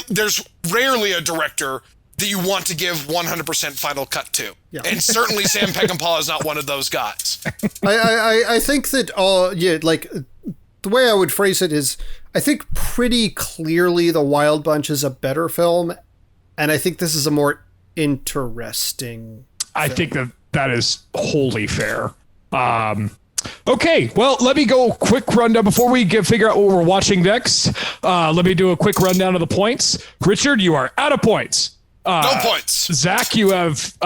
there's rarely a director that you want to give 100% final cut to. Yeah. And certainly Sam Peckinpah is not one of those guys. I think that the way I would phrase it is, I think pretty clearly The Wild Bunch is a better film, and I think this is a more interesting I film. think that is wholly fair. Okay, well, let me go quick rundown before we figure out what we're watching next. Let me do a quick rundown of the points. Richard, you are out of points. No points. Zach, you have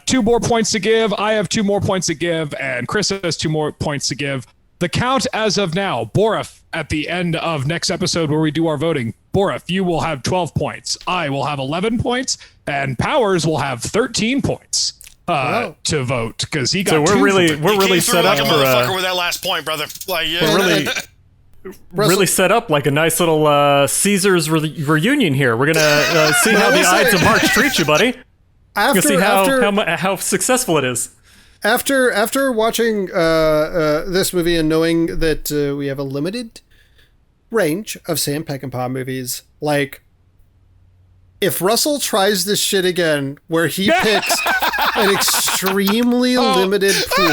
2 more points to give. I have 2 more points to give, and Chris has 2 more points to give. The count as of now, Borif, at the end of next episode where we do our voting, Borif, you will have 12 points. I will have 11 points, and Powers will have 13 points to vote because he got. So we're really set up like a motherfucker with that last point, brother. Like, yeah. We're really set up like a nice little Caesars reunion here. We're gonna see how the Ides of March treat you, buddy. See how successful it is. After watching this movie and knowing that we have a limited range of Sam Peckinpah movies, like, if Russell tries this shit again, where he picks an extremely limited pool,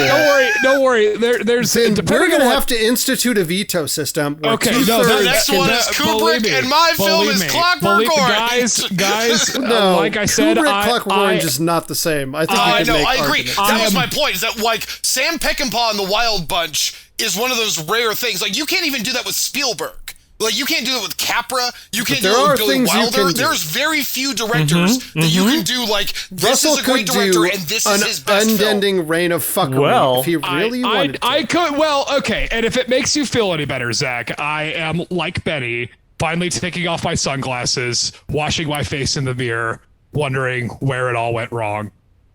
don't worry. There's then we're gonna have to institute a veto system. Okay, the next one is Kubrick, and my film is Clockwork Orange. Guys, no, like I said, Clockwork Orange is not the same. I think I agree. Arguments. That was my point. Is that like Sam Peckinpah and the Wild Bunch is one of those rare things. Like, you can't even do that with Spielberg. Like, you can't do it with Capra. You can't do it with Billy Wilder. There's very few directors that you can do, like, this is a great director and this is his best film. An unending reign of fuckery if he really wanted to. I could, okay, and if it makes you feel any better, Zach, I am, like Benny, finally taking off my sunglasses, washing my face in the mirror, wondering where it all went wrong.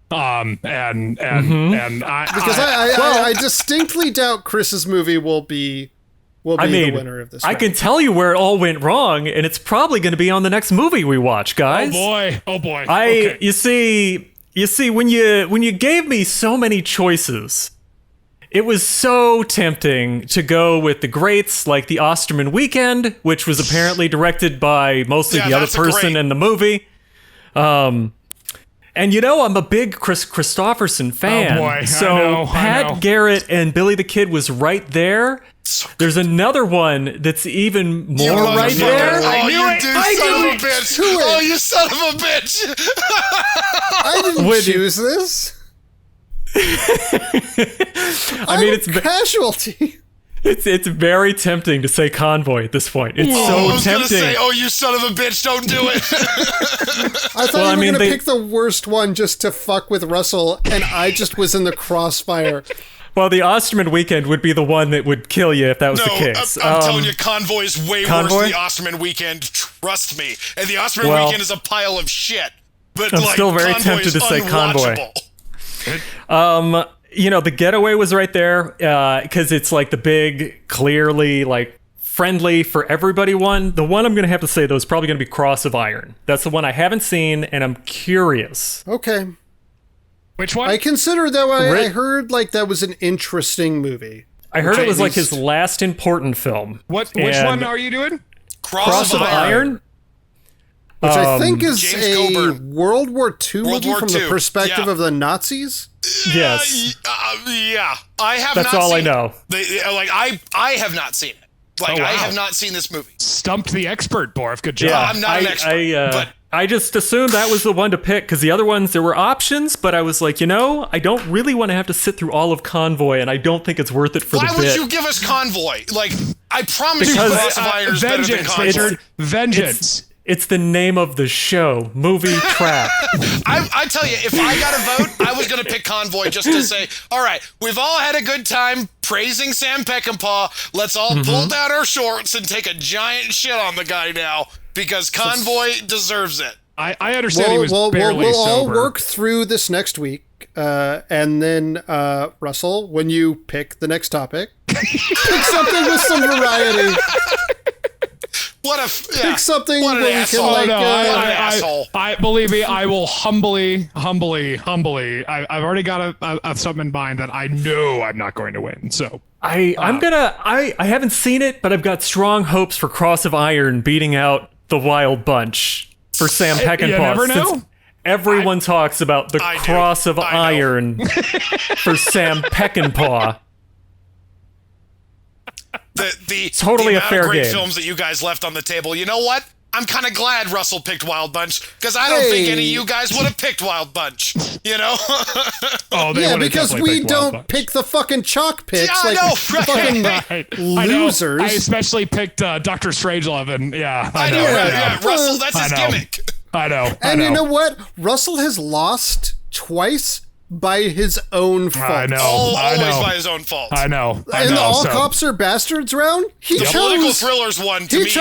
I distinctly doubt Chris's movie will be the winner of this round. I can tell you where it all went wrong, and it's probably going to be on the next movie we watch, guys. Oh boy. Okay. You see, when you gave me so many choices, it was so tempting to go with the greats like The Osterman Weekend, which was apparently directed by mostly the other person in the movie. And I'm a big Chris Christopherson fan. Oh boy, so Pat Garrett and Billy the Kid was right there. There's another one that's even more right there. Oh, you son of a bitch! I didn't choose this. It's casualty. It's very tempting to say Convoy at this point. It's so tempting. I was gonna say, oh, you son of a bitch, don't do it. I thought you were gonna pick the worst one just to fuck with Russell, and I just was in the crossfire. Well, The Osterman Weekend would be the one that would kill you if that was the case. I'm telling you, Convoy is way worse than The Osterman Weekend. Trust me. And The Osterman Weekend is a pile of shit. But I'm still very tempted to say Convoy. The Getaway was right there because it's like the big, clearly like friendly for everybody one. The one I'm going to have to say though is probably going to be Cross of Iron. That's the one I haven't seen, and I'm curious. Okay. Which one? I consider though I heard like that was an interesting movie. I heard it was like his last important film. Which one are you doing? Cross of Iron. Which I think is a World War II movie from the perspective of the Nazis. Yes. Yeah. I have That's not all seen I know. I have not seen it. Like, I have not seen this movie. Stumped the expert, Borf. Good job. Yeah, I'm not an expert. But I just assumed that was the one to pick because the other ones, there were options, but I was like, I don't really want to have to sit through all of Convoy, and I don't think it's worth it for the bit. Why would you give us Convoy? Like, I promise you Cross of Iron is better than Convoy. Richard, vengeance. It's the name of the show, Movie Trap. I tell you, if I got a vote, I was going to pick Convoy just to say, all right, we've all had a good time praising Sam Peckinpah. Let's all pull down our shorts and take a giant shit on the guy now because Convoy deserves it. I understand he was barely we'll sober. all work through this next week, and then, Russell, when you pick the next topic, pick something with some variety. Pick something where we can asshole. I believe me, I will humbly. I've already got a something in mind that I know I'm not going to win. So I haven't seen it, but I've got strong hopes for Cross of Iron beating out the Wild Bunch for Sam Peckinpah. You never know. Everyone talks about the Cross of Iron for Sam Peckinpah. Totally a fair great game. Films that you guys left on the table. You know what? I'm kind of glad Russell picked Wild Bunch because I don't think any of you guys would have picked Wild Bunch. You know? Because we don't pick the fucking chalk picks. Yeah, I know, fucking losers. I especially picked Dr. Strangelove, and I know. Yeah. Russell, that's his gimmick. I know. And you know what? Russell has lost twice by his own fault. I know. Always by his own fault. I know. In the All Cops Are Bastards round, the political thrillers one to me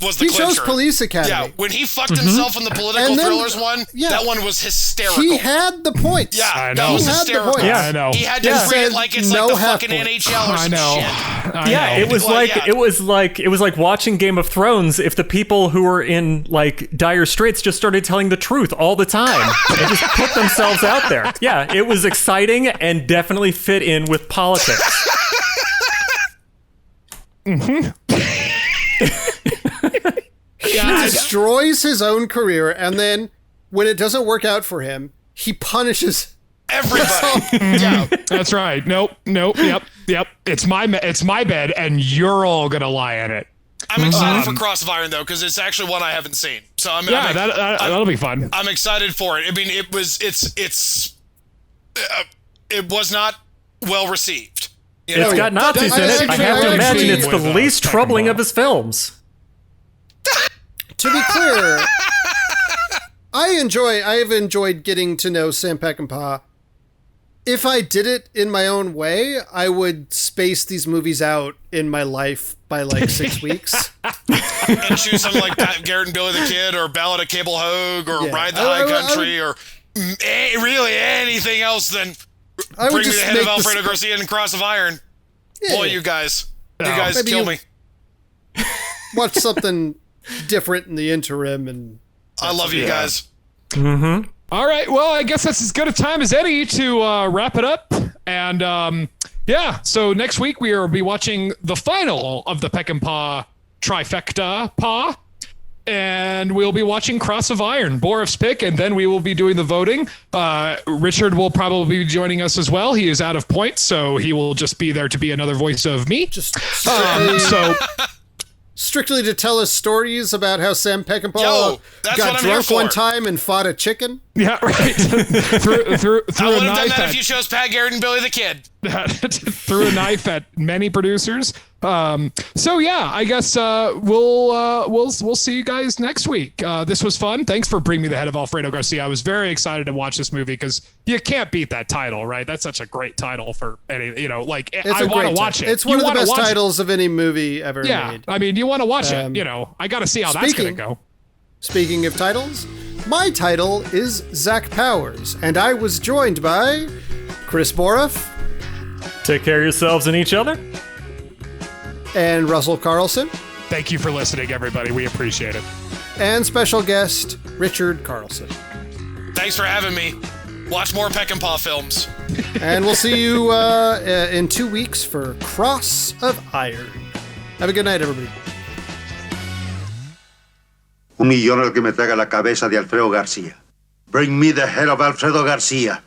was the he clincher. chose Police Academy. Yeah, when he fucked himself in the political thrillers one, that one was hysterical. He had the points. Yeah, I know. that was He had the hysterical. points. Yeah, I know. He had to treat it like it's No like the half fucking points. NHL or some shit. Yeah, it was it was like watching Game of Thrones if the people who were in like dire straits just started telling the truth all the time and just put themselves out there. Yeah, it was exciting and definitely fit in with politics. He destroys his own career, and then when it doesn't work out for him, he punishes everybody. Yeah, that's right. Nope. Yep. It's my bed, and you're all gonna lie in it. I'm excited for Cross of Iron though, because it's actually one I haven't seen. So that'll be fun. I'm excited for it. I mean, it was not well received. It's got Nazis in it. I have to imagine it's the least troubling of his films. To be clear, I have enjoyed getting to know Sam Peckinpah. If I did it in my own way, I would space these movies out in my life by like 6 weeks. And choose something like Garrett and Billy the Kid, or Ballad of Cable Hogue, or Ride the High Country, or really anything else than Bring Me the Head of Alfredo Garcia and Cross of Iron. Yeah. Boy, you guys kill me. Watch something different in the interim, and I love you guys. Mm-hmm. All right, well, I guess that's as good a time as any to wrap it up. And so next week we will be watching the final of the Peckinpah trifecta, and we'll be watching Cross of Iron, Borif's pick, and then we will be doing the voting. Richard will probably be joining us as well. He is out of points, so he will just be there to be another voice of me. Strictly to tell us stories about how Sam Peckinpah got drunk one time and fought a chicken. Yeah, right. through I would a have done knife that if you chose Pat Garrett and Billy the Kid. Threw a knife at many producers. I guess we'll see you guys next week. This was fun. Thanks for bringing me the head of Alfredo Garcia. I was very excited to watch this movie because you can't beat that title, right? That's such a great title for any. I want to watch it. It's one of the best titles of any movie ever made. I mean, you want to watch it. I got to see how that's gonna go. Speaking of titles, my title is Zach Powers, and I was joined by Chris Boroff. Take care of yourselves and each other. And Russell Carlsen. Thank you for listening, everybody. We appreciate it. And special guest, Richard Carlsen. Thanks for having me. Watch more Peckinpah films. And we'll see you in 2 weeks for Cross of Iron. Have a good night, everybody. $1 millón el que me traiga la cabeza de Alfredo García. Bring me the head of Alfredo Garcia.